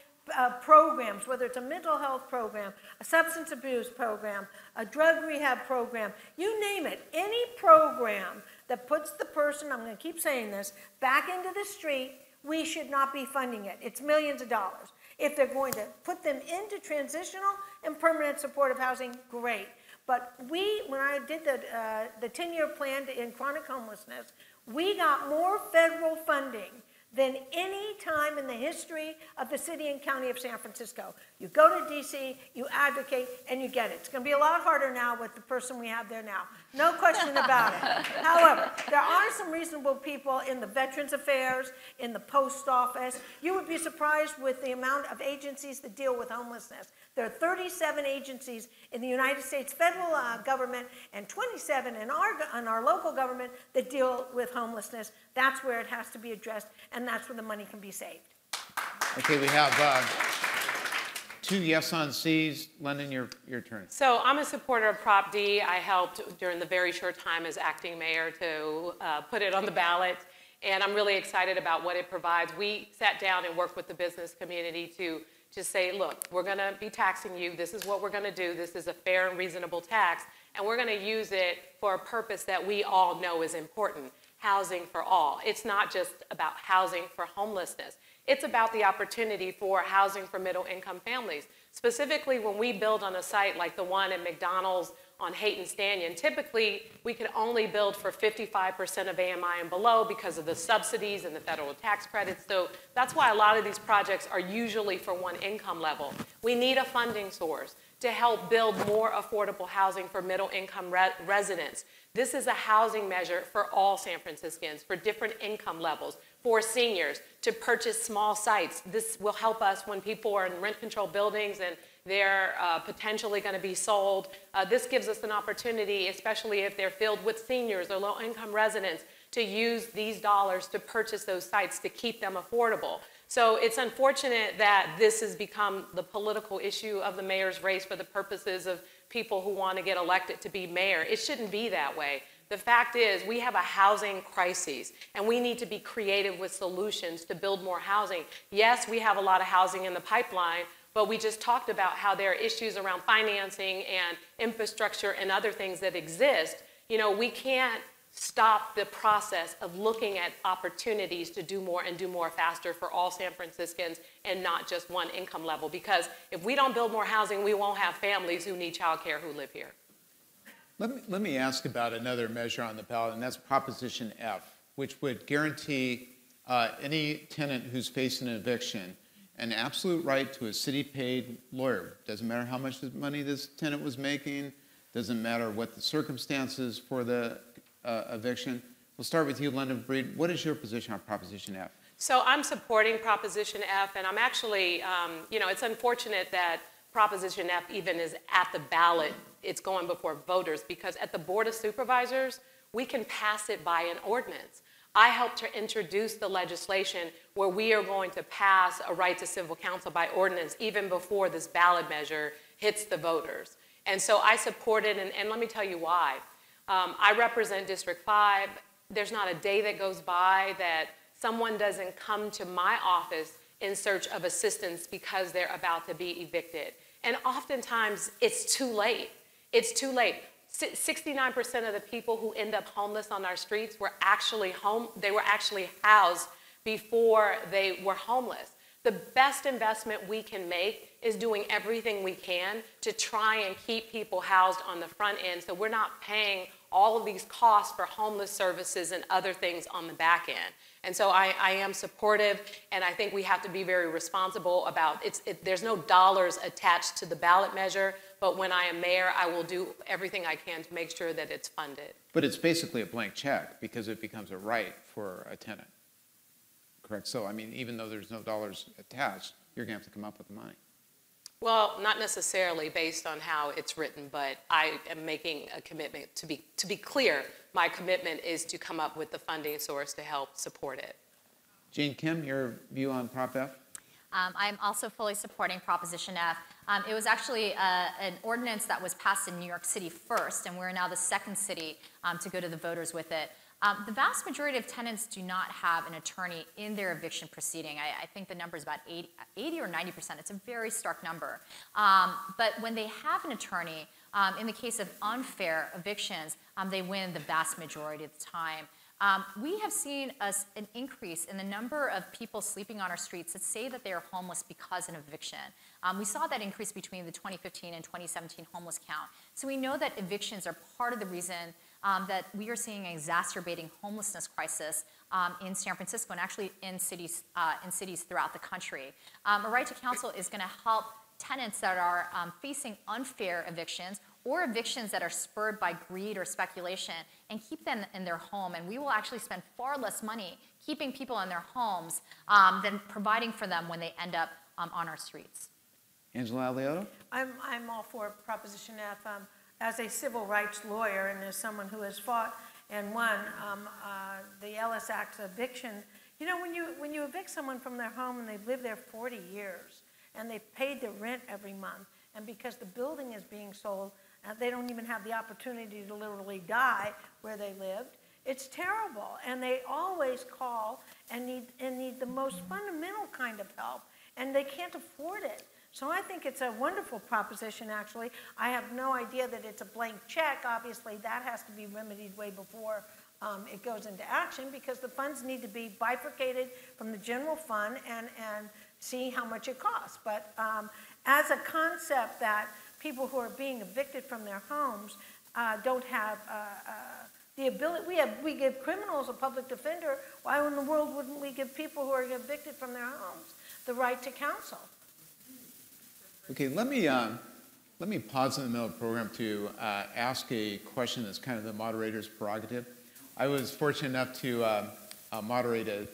S3: programs, whether it's a mental health program, a substance abuse program, a drug rehab program, you name it, any program that puts the person, I'm going to keep saying this, back into the street we should not be funding it. It's millions of dollars. If they're going to put them into transitional and permanent supportive housing, great. But when I did the 10-year plan in chronic homelessness, we got more federal funding than any time in the history of the city and county of San Francisco. You go to DC, you advocate, and you get it. It's going to be a lot harder now with the person we have there now. No question about it. However, there are some reasonable people in the Veterans Affairs, in the post office. You would be surprised with the amount of agencies that deal with homelessness. There are 37 agencies in the United States federal government and 27 in our local government that deal with homelessness. That's where it has to be addressed, and that's where the money can be saved.
S1: Okay, we have 2 yes on C's. London, your turn.
S4: So I'm a supporter of Prop D. I helped during the very short time as acting mayor to put it on the ballot, and I'm really excited about what it provides. We sat down and worked with the business community to just say, look, we're going to be taxing you. This is what we're going to do. This is a fair and reasonable tax, and we're going to use it for a purpose that we all know is important, housing for all. It's not just about housing for homelessness. It's about the opportunity for housing for middle-income families. Specifically, when we build on a site like the one at McDonald's on Haight and Stanton, typically we can only build for 55% of AMI and below because of the subsidies and the federal tax credits. So that's why a lot of these projects are usually for one income level. We need a funding source to help build more affordable housing for middle-income residents. This is a housing measure for all San Franciscans, for different income levels, for seniors, to purchase small sites. This will help us when people are in rent-controlled buildings and they're potentially going to be sold. This gives us an opportunity, especially if they're filled with seniors or low-income residents, to use these dollars to purchase those sites to keep them affordable. So it's unfortunate that this has become the political issue of the mayor's race for the purposes of people who want to get elected to be mayor. It shouldn't be that way. The fact is we have a housing crisis, and we need to be creative with solutions to build more housing. Yes, we have a lot of housing in the pipeline, but we just talked about how there are issues around financing and infrastructure and other things that exist. You know, we can't stop the process of looking at opportunities to do more and do more faster for all San Franciscans and not just one income level. Because if we don't build more housing, we won't have families who need childcare who live here.
S1: Let me ask about another measure on the ballot, and that's Proposition F, which would guarantee any tenant who's facing an eviction an absolute right to a city-paid lawyer. Doesn't matter how much money this tenant was making, doesn't matter what the circumstances for the eviction. We'll start with you, London Breed. What is your position on Proposition F?
S4: So I'm supporting Proposition F, and I'm actually, you know, it's unfortunate that Proposition F even is at the ballot. It's going before voters because at the Board of Supervisors, we can pass it by an ordinance. I helped to introduce the legislation where we are going to pass a right to civil counsel by ordinance even before this ballot measure hits the voters. And so I support it, and let me tell you why. I represent District 5. There's not a day that goes by that someone doesn't come to my office in search of assistance because they're about to be evicted. And oftentimes, it's too late. It's too late. 69% of the people who end up homeless on our streets were actually housed before they were homeless. The best investment we can make is doing everything we can to try and keep people housed on the front end so we're not paying all of these costs for homeless services and other things on the back end. And so I am supportive, and I think we have to be very responsible about there's no dollars attached to the ballot measure, but when I am mayor, I will do everything I can to make sure that it's funded.
S1: But it's basically a blank check because it becomes a right for a tenant. Correct? So, I mean, even though there's no dollars attached, you're going to have to come up with the money.
S4: Well, not necessarily based on how it's written, but I am making a commitment to be clear. My commitment is to come up with the funding source to help support it.
S1: Jean Kim, your view on Prop F?
S5: I'm also fully supporting Proposition F. It was actually an ordinance that was passed in New York City first, and we're now the second city to go to the voters with it. The vast majority of tenants do not have an attorney in their eviction proceeding. I think the number is about 80 or 90%. It's a very stark number. But when they have an attorney, in the case of unfair evictions, they win the vast majority of the time. We have seen an increase in the number of people sleeping on our streets that say that they are homeless because of eviction. We saw that increase between the 2015 and 2017 homeless count. So we know that evictions are part of the reason that we are seeing an exacerbating homelessness crisis in San Francisco and actually in cities throughout the country. A right to counsel is going to help tenants that are facing unfair evictions or evictions that are spurred by greed or speculation and keep them in their home. And we will actually spend far less money keeping people in their homes than providing for them when they end up on our streets.
S1: Angela Alioto?
S3: I'm all for Proposition F. As a civil rights lawyer and as someone who has fought and won the Ellis Act's eviction, you know, when you evict someone from their home and they've lived there 40 years and they've paid their rent every month, and because the building is being sold, they don't even have the opportunity to literally die where they lived. It's terrible, and they always call and need the most fundamental kind of help, and they can't afford it. So I think it's a wonderful proposition, actually. I have no idea that it's a blank check. Obviously, that has to be remedied way before it goes into action, because the funds need to be bifurcated from the general fund and see how much it costs. But as a concept that people who are being evicted from their homes don't have the ability, we give criminals a public defender. Why in the world wouldn't we give people who are evicted from their homes the right to counsel?
S1: Okay, let me pause in the middle of the program to ask a question that's kind of the moderator's prerogative. I was fortunate enough to moderate a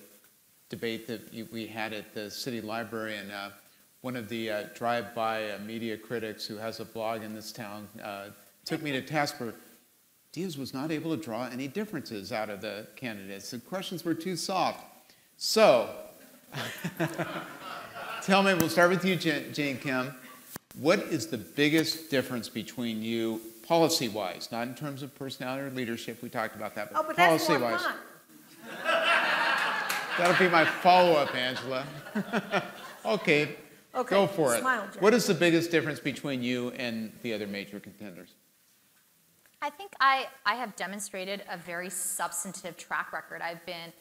S1: debate that we had at the city library, and one of the drive-by media critics who has a blog in this town took me to task for Diaz was not able to draw any differences out of the candidates. The questions were too soft. So, tell me, we'll start with you, Jane Kim. What is the biggest difference between you, policy-wise, not in terms of personality or leadership, we talked about that, but policy-wise?
S3: That's more fun.
S1: That'll be my follow-up, Angela. Okay, go for it.
S3: Smile, Jen.
S1: What is the biggest difference between you and the other major contenders?
S5: I think I have demonstrated a very substantive track record. I've been,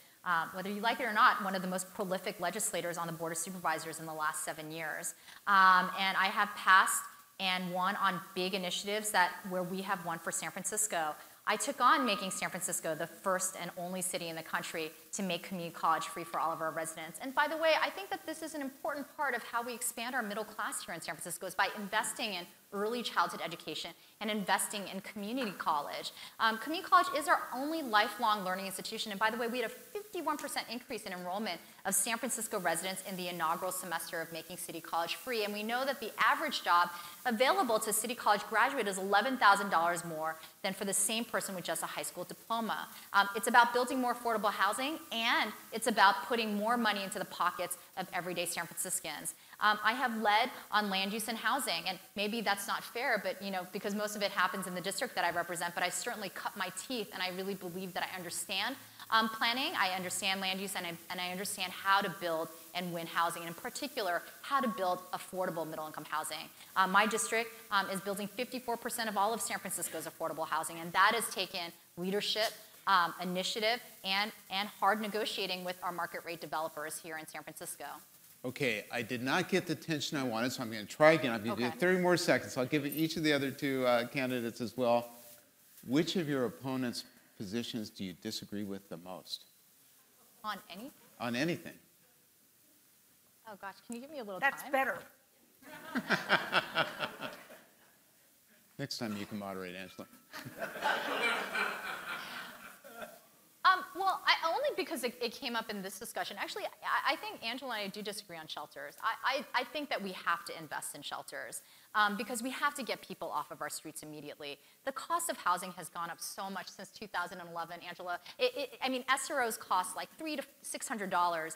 S5: whether you like it or not, one of the most prolific legislators on the Board of Supervisors in the last 7 years. And I have passed and won on big initiatives where we have won for San Francisco. I took on making San Francisco the first and only city in the country to make community college free for all of our residents. And by the way, I think that this is an important part of how we expand our middle class here in San Francisco, is by investing in early childhood education and investing in community college. Community college is our only lifelong learning institution. And by the way, we had a 51% increase in enrollment of San Francisco residents in the inaugural semester of making City College free. And we know that the average job available to City College graduate is $11,000 more than for the same person with just a high school diploma. It's about building more affordable housing, and it's about putting more money into the pockets of everyday San Franciscans. I have led on land use and housing, and maybe that's not fair, but because most of it happens in the district that I represent, but I certainly cut my teeth, and I really believe that I understand planning, I understand land use, and I understand how to build and win housing, and in particular, how to build affordable middle-income housing. My district is building 54% of all of San Francisco's affordable housing, and that has taken leadership, initiative, and hard negotiating with our market rate developers here in San Francisco.
S1: Okay, I did not get the attention I wanted, so I'm going to try again. I'm going to do 30 more seconds. I'll give each of the other two candidates as well. Which of your opponents' positions do you disagree with the most?
S5: On anything?
S1: On anything.
S5: Oh gosh, can you give me a little time?
S3: That's better.
S1: Next time you can moderate, Angela.
S5: Well, only because it came up in this discussion. Actually, I think Angela and I do disagree on shelters. I think that we have to invest in shelters because we have to get people off of our streets immediately. The cost of housing has gone up so much since 2011, Angela. I mean, SROs cost like $300 to $600,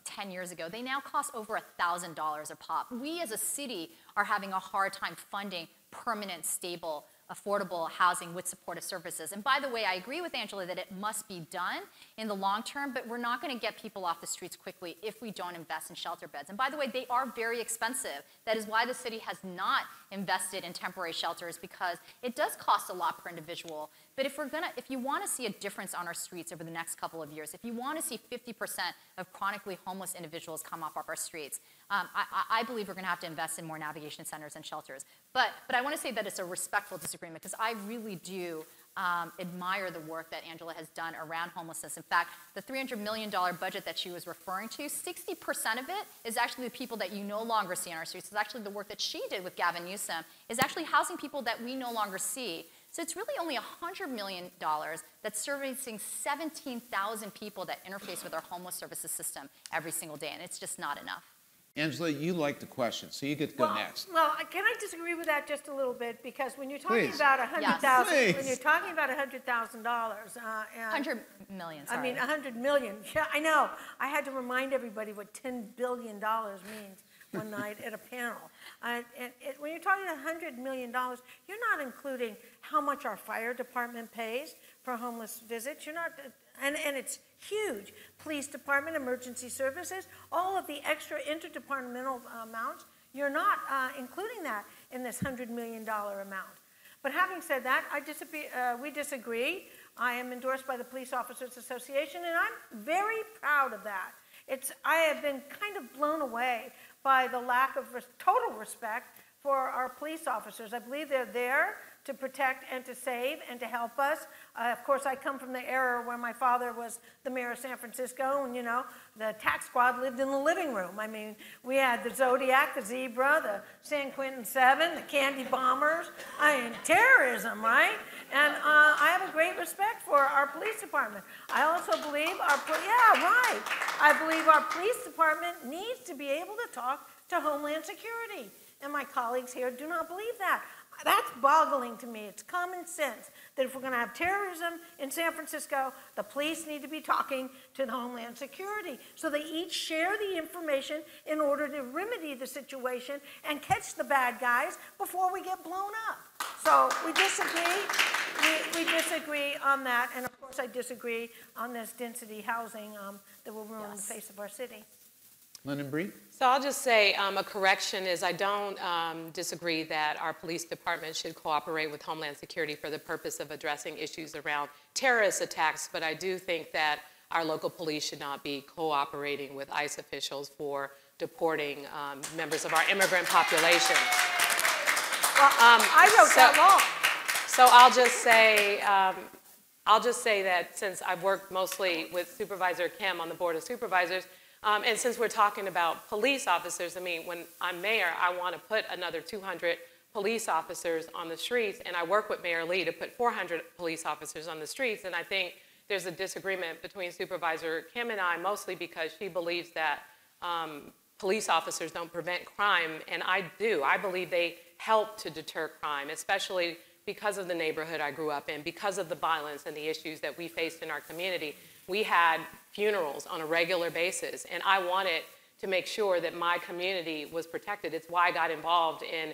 S5: 10 years ago. They now cost over $1,000 a pop. We as a city are having a hard time funding permanent, stable, affordable housing with supportive services. And by the way, I agree with Angela that it must be done in the long term, but we're not going to get people off the streets quickly if we don't invest in shelter beds. And by the way, they are very expensive. That is why the city has not invested in temporary shelters, because it does cost a lot per individual. But if you want to see a difference on our streets over the next couple of years, if you want to see 50% of chronically homeless individuals come off our streets, I believe we're going to have to invest in more navigation centers and shelters. But I want to say that it's a respectful disagreement, because I really do admire the work that Angela has done around homelessness. In fact, the $300 million budget that she was referring to, 60% of it is actually the people that you no longer see on our streets. It's actually the work that she did with Gavin Newsom, is actually housing people that we no longer see. So it's really only $100 million that's servicing 17,000 people that interface with our homeless services system every single day, and it's just not enough.
S1: Angela, you like the question, so you get to go next.
S3: Well, can I disagree with that just a little bit? Because when you're talking
S1: Please.
S3: about
S1: Yes.
S3: when you're talking about $100,000,
S5: $100 million, sorry.
S3: I mean, 100 million. Yeah, I know. I had to remind everybody what $10 billion means one night at a panel. When you're talking $100 million, you're not including how much our fire department pays for homeless visits. You're not, and it's huge. Police department, emergency services, all of the extra interdepartmental amounts, you're not including that in this $100 million amount. But having said that, we disagree. I am endorsed by the Police Officers Association, and I'm very proud of that. I have been kind of blown away by the lack of total respect for our police officers. I believe they're there to protect and to save and to help us. Of course, I come from the era where my father was the mayor of San Francisco, and the tax squad lived in the living room. I mean, we had the Zodiac, the Zebra, the San Quentin 7, the Candy Bombers. I mean, terrorism, right? And I have a great respect for our police department. I also believe I believe our police department needs to be able to talk to Homeland Security. And my colleagues here do not believe that. That's boggling to me. It's common sense that if we're going to have terrorism in San Francisco, the police need to be talking to the Homeland Security so they each share the information in order to remedy the situation and catch the bad guys before we get blown up. So we disagree. We disagree on that. And of course, I disagree on this density housing that will ruin the face of our city.
S1: Lynn Bree?
S4: So I'll just say a correction is I don't disagree that our police department should cooperate with Homeland Security for the purpose of addressing issues around terrorist attacks, but I do think that our local police should not be cooperating with ICE officials for deporting members of our immigrant population.
S3: Well, I wrote that law.
S4: So I'll just say that since I've worked mostly with Supervisor Kim on the Board of Supervisors, and since we're talking about police officers, I mean, when I'm mayor, I want to put another 200 police officers on the streets, and I work with Mayor Lee to put 400 police officers on the streets, and I think there's a disagreement between Supervisor Kim and I, mostly because she believes that police officers don't prevent crime, and I do. I believe they help to deter crime, especially because of the neighborhood I grew up in, because of the violence and the issues that we faced in our community. We had funerals on a regular basis, and I wanted to make sure that my community was protected. It's why I got involved in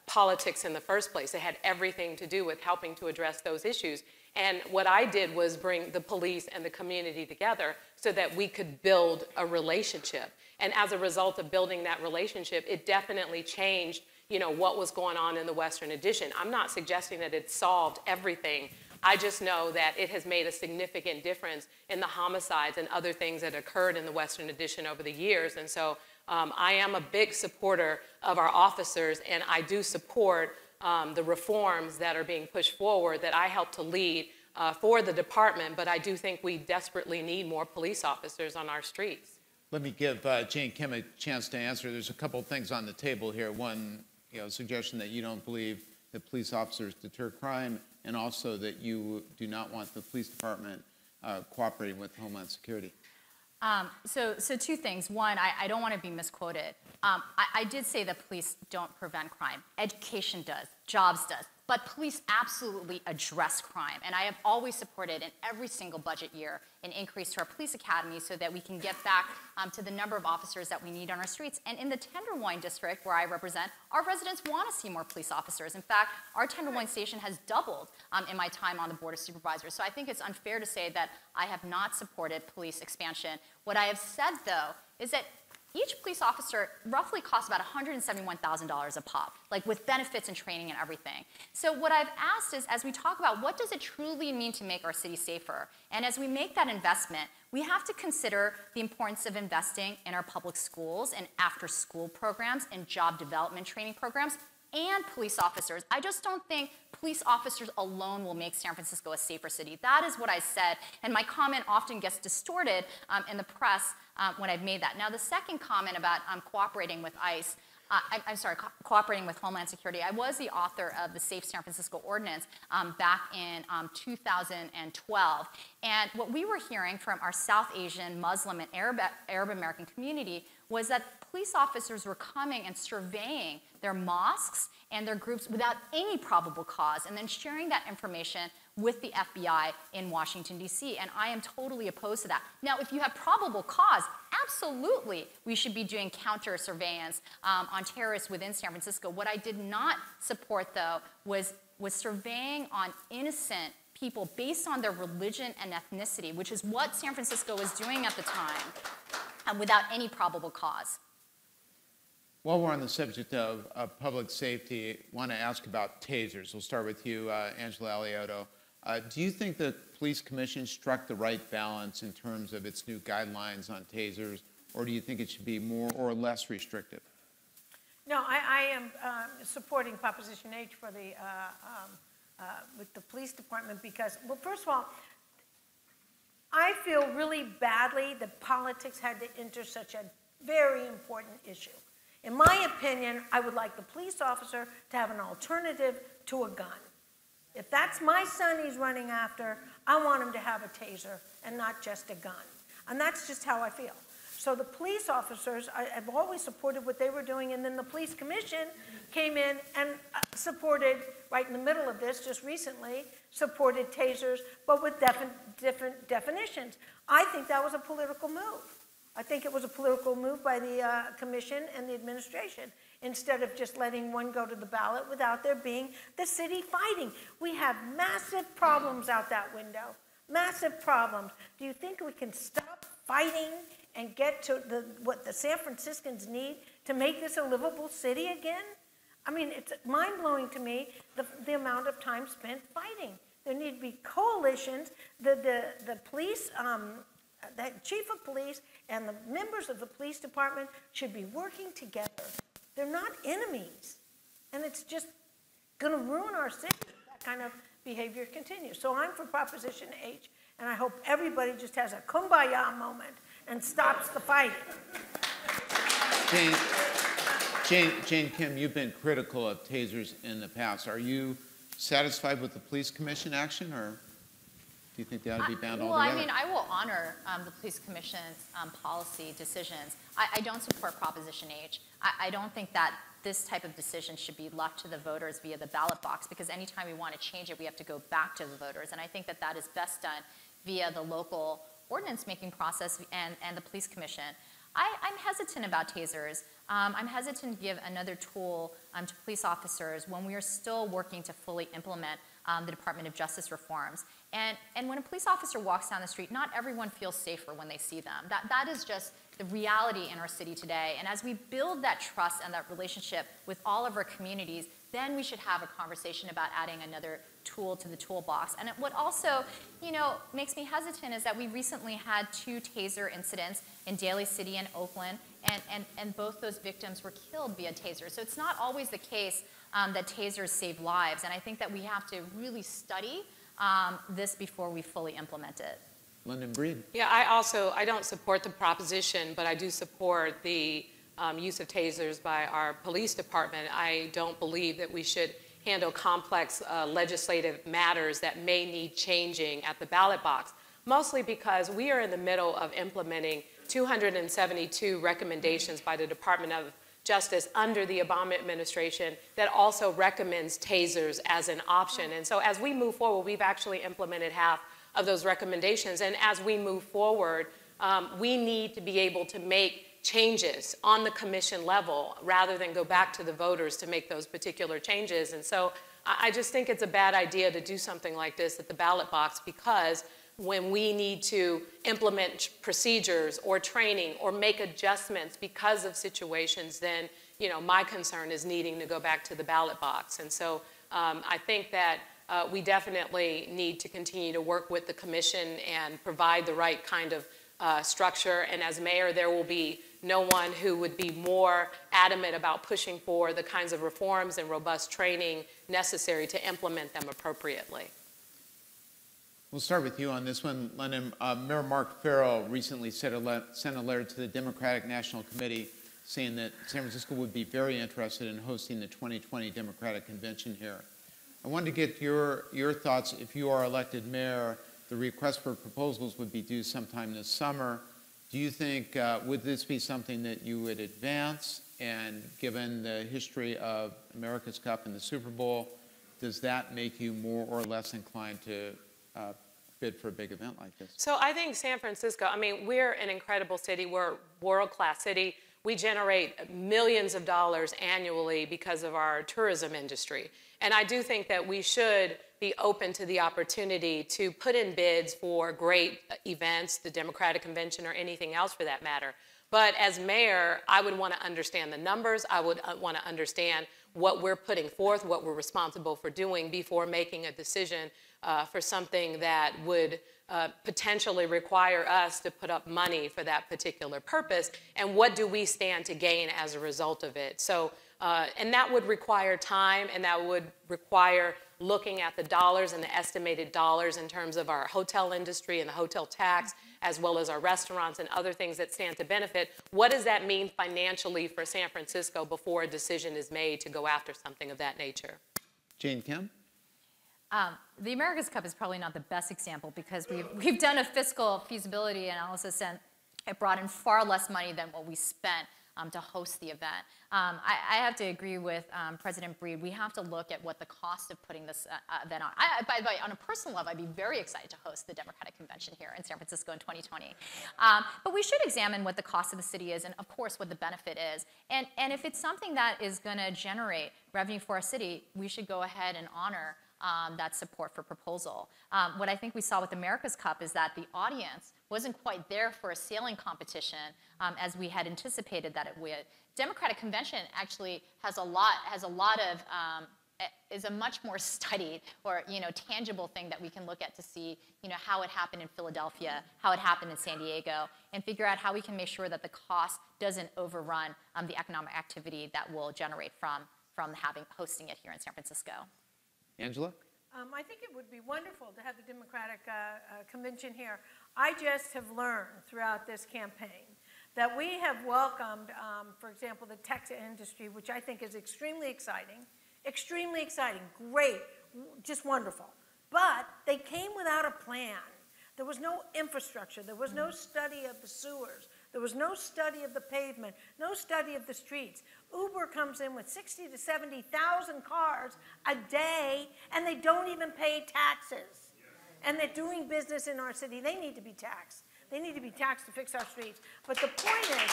S4: politics in the first place. It had everything to do with helping to address those issues. And what I did was bring the police and the community together so that we could build a relationship. And as a result of building that relationship, it definitely changed, what was going on in the Western Addition. I'm not suggesting that it solved everything. I just know that it has made a significant difference in the homicides and other things that occurred in the Western Addition over the years. And so I am a big supporter of our officers, and I do support the reforms that are being pushed forward that I help to lead for the department, but I do think we desperately need more police officers on our streets.
S1: Let me give Jane Kim a chance to answer. There's a couple of things on the table here. One, suggestion that you don't believe that police officers deter crime, and also that you do not want the police department cooperating with Homeland Security.
S5: So two things. One, I don't want to be misquoted. I did say that police don't prevent crime. Education does. Jobs does. But police absolutely address crime. And I have always supported in every single budget year an increase to our police academy so that we can get back to the number of officers that we need on our streets. And in the Tenderloin district, where I represent, our residents want to see more police officers. In fact, our Tenderloin station has doubled in my time on the Board of Supervisors. So I think it's unfair to say that I have not supported police expansion. What I have said, though, is that each police officer roughly costs about $171,000 a pop, like with benefits and training and everything. So what I've asked is, as we talk about what does it truly mean to make our city safer, and as we make that investment, we have to consider the importance of investing in our public schools and after-school programs and job development training programs and police officers. I just don't think police officers alone will make San Francisco a safer city. That is what I said, and my comment often gets distorted in the press when I've made that. Now, the second comment about cooperating with ICE, cooperating with Homeland Security. I was the author of the Safe San Francisco Ordinance back in 2012. And what we were hearing from our South Asian, Muslim, and Arab American community was that police officers were coming and surveying their mosques and their groups without any probable cause, and then sharing that information with the FBI in Washington, D.C., and I am totally opposed to that. Now, if you have probable cause, absolutely we should be doing counter-surveillance on terrorists within San Francisco. What I did not support, though, was surveying on innocent people based on their religion and ethnicity, which is what San Francisco was doing at the time, without any probable cause.
S1: While we're on the subject of public safety, I want to ask about tasers. We'll start with you, Angela Alioto. Do you think the Police Commission struck the right balance in terms of its new guidelines on tasers, or do you think it should be more or less restrictive?
S3: No, I am supporting Proposition H for the with the police department because, well, first of all, I feel really badly that politics had to enter such a very important issue. In my opinion, I would like the police officer to have an alternative to a gun. If that's my son he's running after, I want him to have a taser and not just a gun. And that's just how I feel. So the police officers, I've always supported what they were doing, and then the police commission came in and supported, right in the middle of this, just recently, supported tasers, but with different definitions. I think that was a political move. I think it was a political move by the commission and the administration, instead of just letting one go to the ballot without there being the city fighting. We have massive problems out that window, massive problems. Do you think we can stop fighting and get to what the San Franciscans need to make this a livable city again? I mean, it's mind-blowing to me, the amount of time spent fighting. There need to be coalitions. The police, the chief of police and the members of the police department should be working together. They're not enemies. And it's just going to ruin our city if that kind of behavior continues. So I'm for Proposition H, and I hope everybody just has a kumbaya moment and stops the fighting.
S1: Jane Kim, you've been critical of tasers in the past. Are you satisfied with the police commission action, or do you think they ought to be banned altogether?
S5: Well, I mean, I will honor the police commission's policy decisions. I don't support Proposition H. I don't think that this type of decision should be left to the voters via the ballot box, because anytime we want to change it, we have to go back to the voters. And I think that that is best done via the local ordinance-making process and the police commission. I'm hesitant about tasers. I'm hesitant to give another tool to police officers when we are still working to fully implement the Department of Justice reforms. And when a police officer walks down the street, not everyone feels safer when they see them. That is just the reality in our city today. And as we build that trust and that relationship with all of our communities, then we should have a conversation about adding another tool to the toolbox. And what also, makes me hesitant is that we recently had 2 taser incidents in Daly City and Oakland, and both those victims were killed via taser. So it's not always the case that tasers save lives, and I think that we have to really study this before we fully implement it.
S1: London Breed.
S4: Yeah, I don't support the proposition, but I do support the use of tasers by our police department. I don't believe that we should handle complex legislative matters that may need changing at the ballot box, mostly because we are in the middle of implementing 272 recommendations by the Department of Justice under the Obama administration that also recommends tasers as an option. And so as we move forward, we've actually implemented half of those recommendations. And as we move forward, we need to be able to make changes on the commission level rather than go back to the voters to make those particular changes. And so I just think it's a bad idea to do something like this at the ballot box, because when we need to implement procedures or training or make adjustments because of situations, then my concern is needing to go back to the ballot box. And so I think that we definitely need to continue to work with the commission and provide the right kind of structure. And as mayor, there will be no one who would be more adamant about pushing for the kinds of reforms and robust training necessary to implement them appropriately.
S1: We'll start with you on this one, Leno. Mayor Mark Farrell recently sent a letter to the Democratic National Committee saying that San Francisco would be very interested in hosting the 2020 Democratic Convention here. I wanted to get your thoughts. If you are elected mayor, the request for proposals would be due sometime this summer. Do you think, would this be something that you would advance? And given the history of America's Cup and the Super Bowl, does that make you more or less inclined to bid for a big event like this?
S4: So I think San Francisco, we're an incredible city. We're a world-class city. We generate millions of dollars annually because of our tourism industry. And I do think that we should be open to the opportunity to put in bids for great events, the Democratic Convention or anything else for that matter. But as mayor, I would want to understand the numbers. I would want to understand what we're putting forth, what we're responsible for doing before making a decision for something that would potentially require us to put up money for that particular purpose, and what do we stand to gain as a result of it. So, and that would require time, and that would require looking at the dollars and the estimated dollars in terms of our hotel industry and the hotel tax, as well as our restaurants and other things that stand to benefit. What does that mean financially for San Francisco before a decision is made to go after something of that nature?
S1: Jane Kim?
S5: The America's Cup is probably not the best example because we've done a fiscal feasibility analysis and it brought in far less money than what we spent to host the event. I have to agree with President Breed. We have to look at what the cost of putting this event on. By the way, on a personal level, I'd be very excited to host the Democratic Convention here in San Francisco in 2020. But we should examine what the cost of the city is and, of course, what the benefit is. And if it's something that is going to generate revenue for our city, we should go ahead and honor that support for proposal. What I think we saw with America's Cup is that the audience wasn't quite there for a sailing competition as we had anticipated that it would. Democratic Convention actually has a lot of is a much more studied or tangible thing that we can look at to see how it happened in Philadelphia, how it happened in San Diego, and figure out how we can make sure that the cost doesn't overrun the economic activity that will generate from hosting it here in San Francisco.
S1: Angela?
S3: I think it would be wonderful to have the Democratic Convention here. I just have learned throughout this campaign that we have welcomed, for example, the tech industry, which I think is extremely exciting, great, just wonderful. But they came without a plan. There was no infrastructure. There was no study of the sewers. There was no study of the pavement, no study of the streets. Uber comes in with 60 to 70,000 cars a day, and they don't even pay taxes. And they're doing business in our city. They need to be taxed. They need to be taxed to fix our streets. But the point is,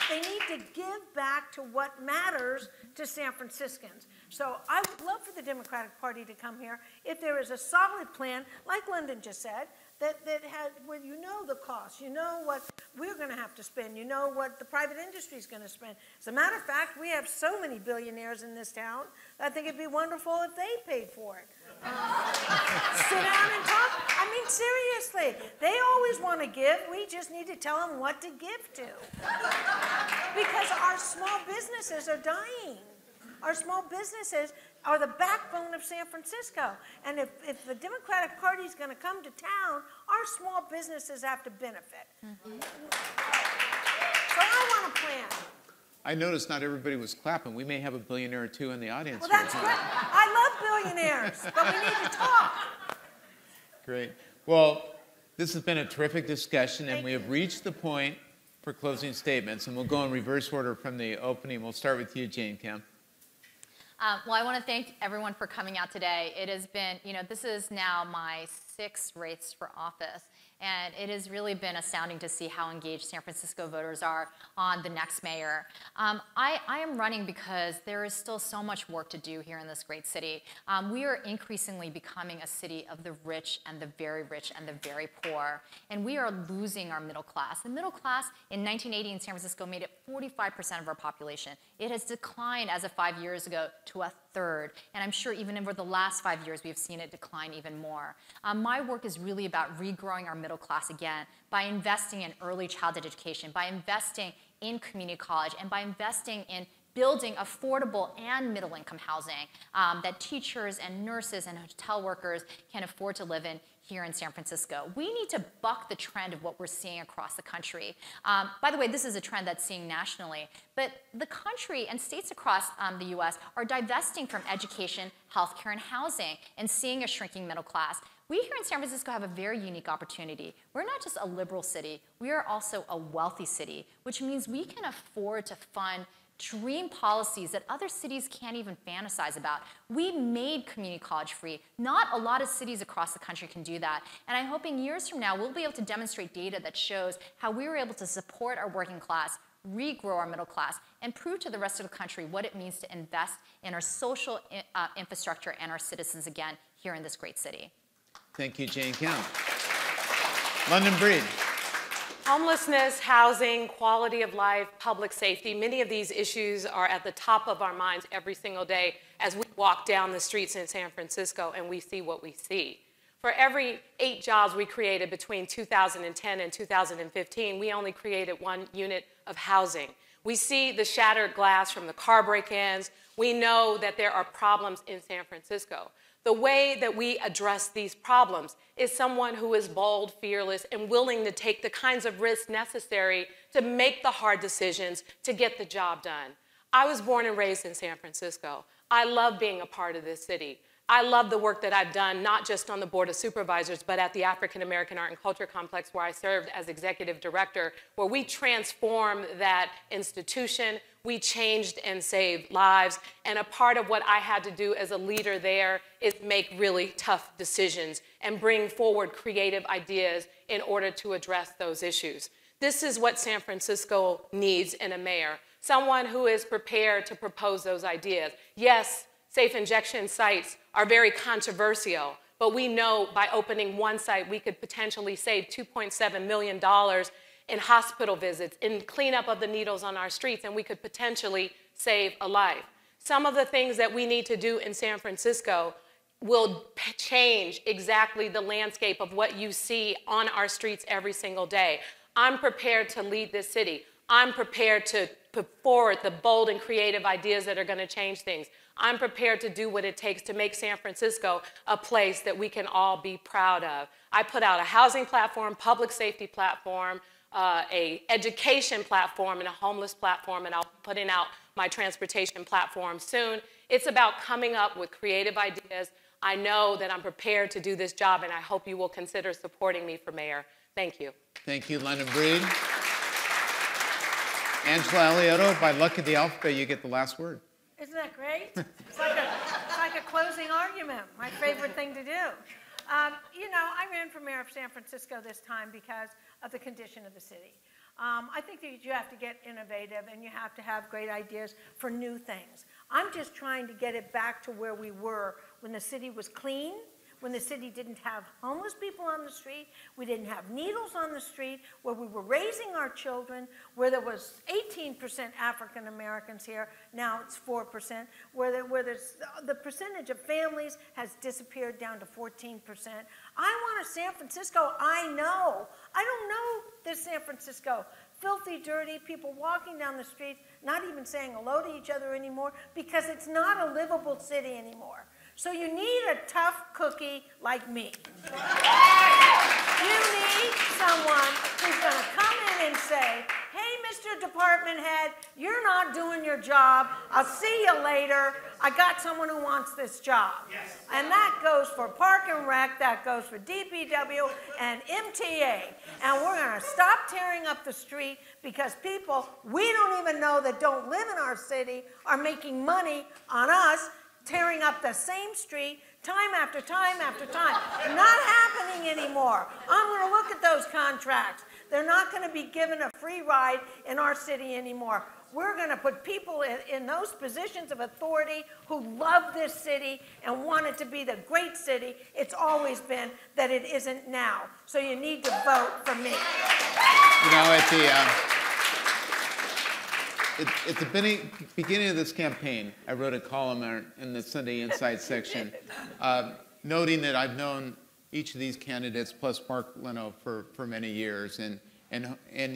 S3: they need to give back to what matters to San Franciscans. So I would love for the Democratic Party to come here if there is a solid plan, like London just said, that has, where you know the cost, you know what we're going to have to spend, you know what the private industry is going to spend. As a matter of fact, we have so many billionaires in this town, I think it'd be wonderful if they paid for it. Sit down and talk. I mean, seriously, they always want to give. We just need to tell them what to give to. Because our small businesses are dying. Our small businesses are the backbone of San Francisco. And if the Democratic Party is going to come to town, our small businesses have to benefit. So I want a plan.
S1: I noticed not everybody was clapping. We may have a billionaire or two in the audience.
S3: Well, that's great. I love billionaires, but we need to talk.
S1: Great. Well, this has been a terrific discussion, and we have reached the point for closing statements, and we'll go in reverse order from the opening. We'll start with you, Jane Kim.
S5: Well, I want to thank everyone for coming out today. It has been, this is now my 6 races for office. And it has really been astounding to see how engaged San Francisco voters are on the next mayor. I am running because there is still so much work to do here in this great city. We are increasingly becoming a city of the rich and the very rich and the very poor. And we are losing our middle class. The middle class in 1980 in San Francisco made it 45% of our population. It has declined as of 5 years ago to a third. And I'm sure even over the last 5 years, we've seen it decline even more. My work is really about regrowing our middle class again by investing in early childhood education, by investing in community college, and by investing in building affordable and middle-income housing that teachers and nurses and hotel workers can afford to live in here in San Francisco. We need to buck the trend of what we're seeing across the country. By the way, this is a trend that's seen nationally, but the country and states across the US are divesting from education, healthcare, and housing and seeing a shrinking middle class. We here in San Francisco have a very unique opportunity. We're not just a liberal city, we are also a wealthy city, which means we can afford to fund dream policies that other cities can't even fantasize about. We made community college free. Not a lot of cities across the country can do that. And I'm hoping years from now, we'll be able to demonstrate data that shows how we were able to support our working class, regrow our middle class, and prove to the rest of the country what it means to invest in our social infrastructure and our citizens again here in this great city.
S1: Thank you, Jane Kim. London Breed.
S4: Homelessness, housing, quality of life, public safety, many of these issues are at the top of our minds every single day as we walk down the streets in San Francisco and we see what we see. For every 8 jobs we created between 2010 and 2015, we only created 1 unit of housing. We see the shattered glass from the car break-ins. We know that there are problems in San Francisco. The way that we address these problems is someone who is bold, fearless, and willing to take the kinds of risks necessary to make the hard decisions to get the job done. I was born and raised in San Francisco. I love being a part of this city. I love the work that I've done, not just on the Board of Supervisors, but at the African American Art and Culture Complex, where I served as executive director, where we transformed that institution. We changed and saved lives. And a part of what I had to do as a leader there is make really tough decisions and bring forward creative ideas in order to address those issues. This is what San Francisco needs in a mayor, someone who is prepared to propose those ideas. Yes, safe injection sites are very controversial, but we know by opening 1 site, we could potentially save $2.7 million in hospital visits, in cleanup of the needles on our streets, and we could potentially save a life. Some of the things that we need to do in San Francisco will change exactly the landscape of what you see on our streets every single day. I'm prepared to lead this city. I'm prepared to put forward the bold and creative ideas that are going to change things. I'm prepared to do what it takes to make San Francisco a place that we can all be proud of. I put out a housing platform, public safety platform, a education platform, and a homeless platform, and I'll be putting out my transportation platform soon. It's about coming up with creative ideas. I know that I'm prepared to do this job, and I hope you will consider supporting me for mayor. Thank you.
S1: Thank you, London Breed. Angela Alioto, by luck of the alphabet, you get the last word.
S3: Isn't that great? It's like a closing argument, my favorite thing to do. You know, I ran for mayor of San Francisco this time because of the condition of the city. I think that you have to get innovative and you have to have great ideas for new things. I'm just trying to get it back to where we were when the city was clean, when the city didn't have homeless people on the street, we didn't have needles on the street, where we were raising our children, where there was 18% African Americans here, now it's 4%, where the percentage of families has disappeared down to 14%. I want a San Francisco I know. I don't know this San Francisco. Filthy, dirty, people walking down the streets, not even saying hello to each other anymore, because it's not a livable city anymore. So you need a tough cookie like me. You need someone who's going to come in and say, hey, Mr. Department Head, you're not doing your job. I'll see you later. I got someone who wants this job. Yes. And that goes for Park and Rec, that goes for DPW and MTA. And we're going to stop tearing up the street because people we don't even know that don't live in our city are making money on us tearing up the same street, time after time after time. Not happening anymore. I'm going to look at those contracts. They're not going to be given a free ride in our city anymore. We're going to put people in those positions of authority who love this city and want it to be the great city it's always been, that it isn't now. So you need to vote for me.
S1: You know, at the beginning of this campaign, I wrote a column in the Sunday Insight section, noting that I've known each of these candidates, plus Mark Leno, for many years. And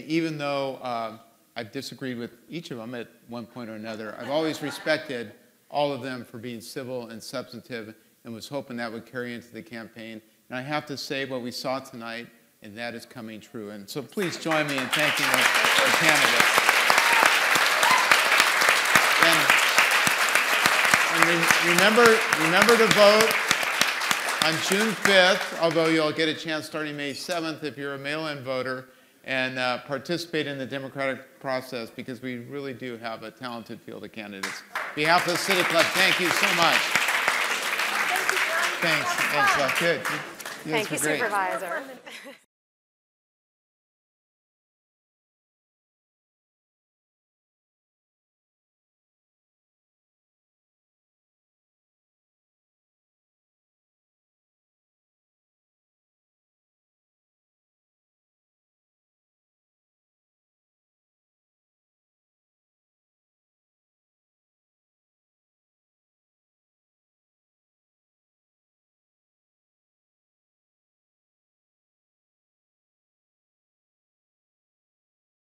S1: even though I've disagreed with each of them at one point or another, I've always respected all of them for being civil and substantive, and was hoping that would carry into the campaign. And I have to say what we saw tonight, and that is coming true. And so please join me in thanking the candidates. And remember to vote on June 5th, although you'll get a chance starting May 7th if you're a mail-in voter, and participate in the democratic process, because we really do have a talented field of candidates. On behalf of the City Club, thank you so much.
S3: Thank you, John.
S1: Thanks. Good.
S4: Thank you, Supervisor.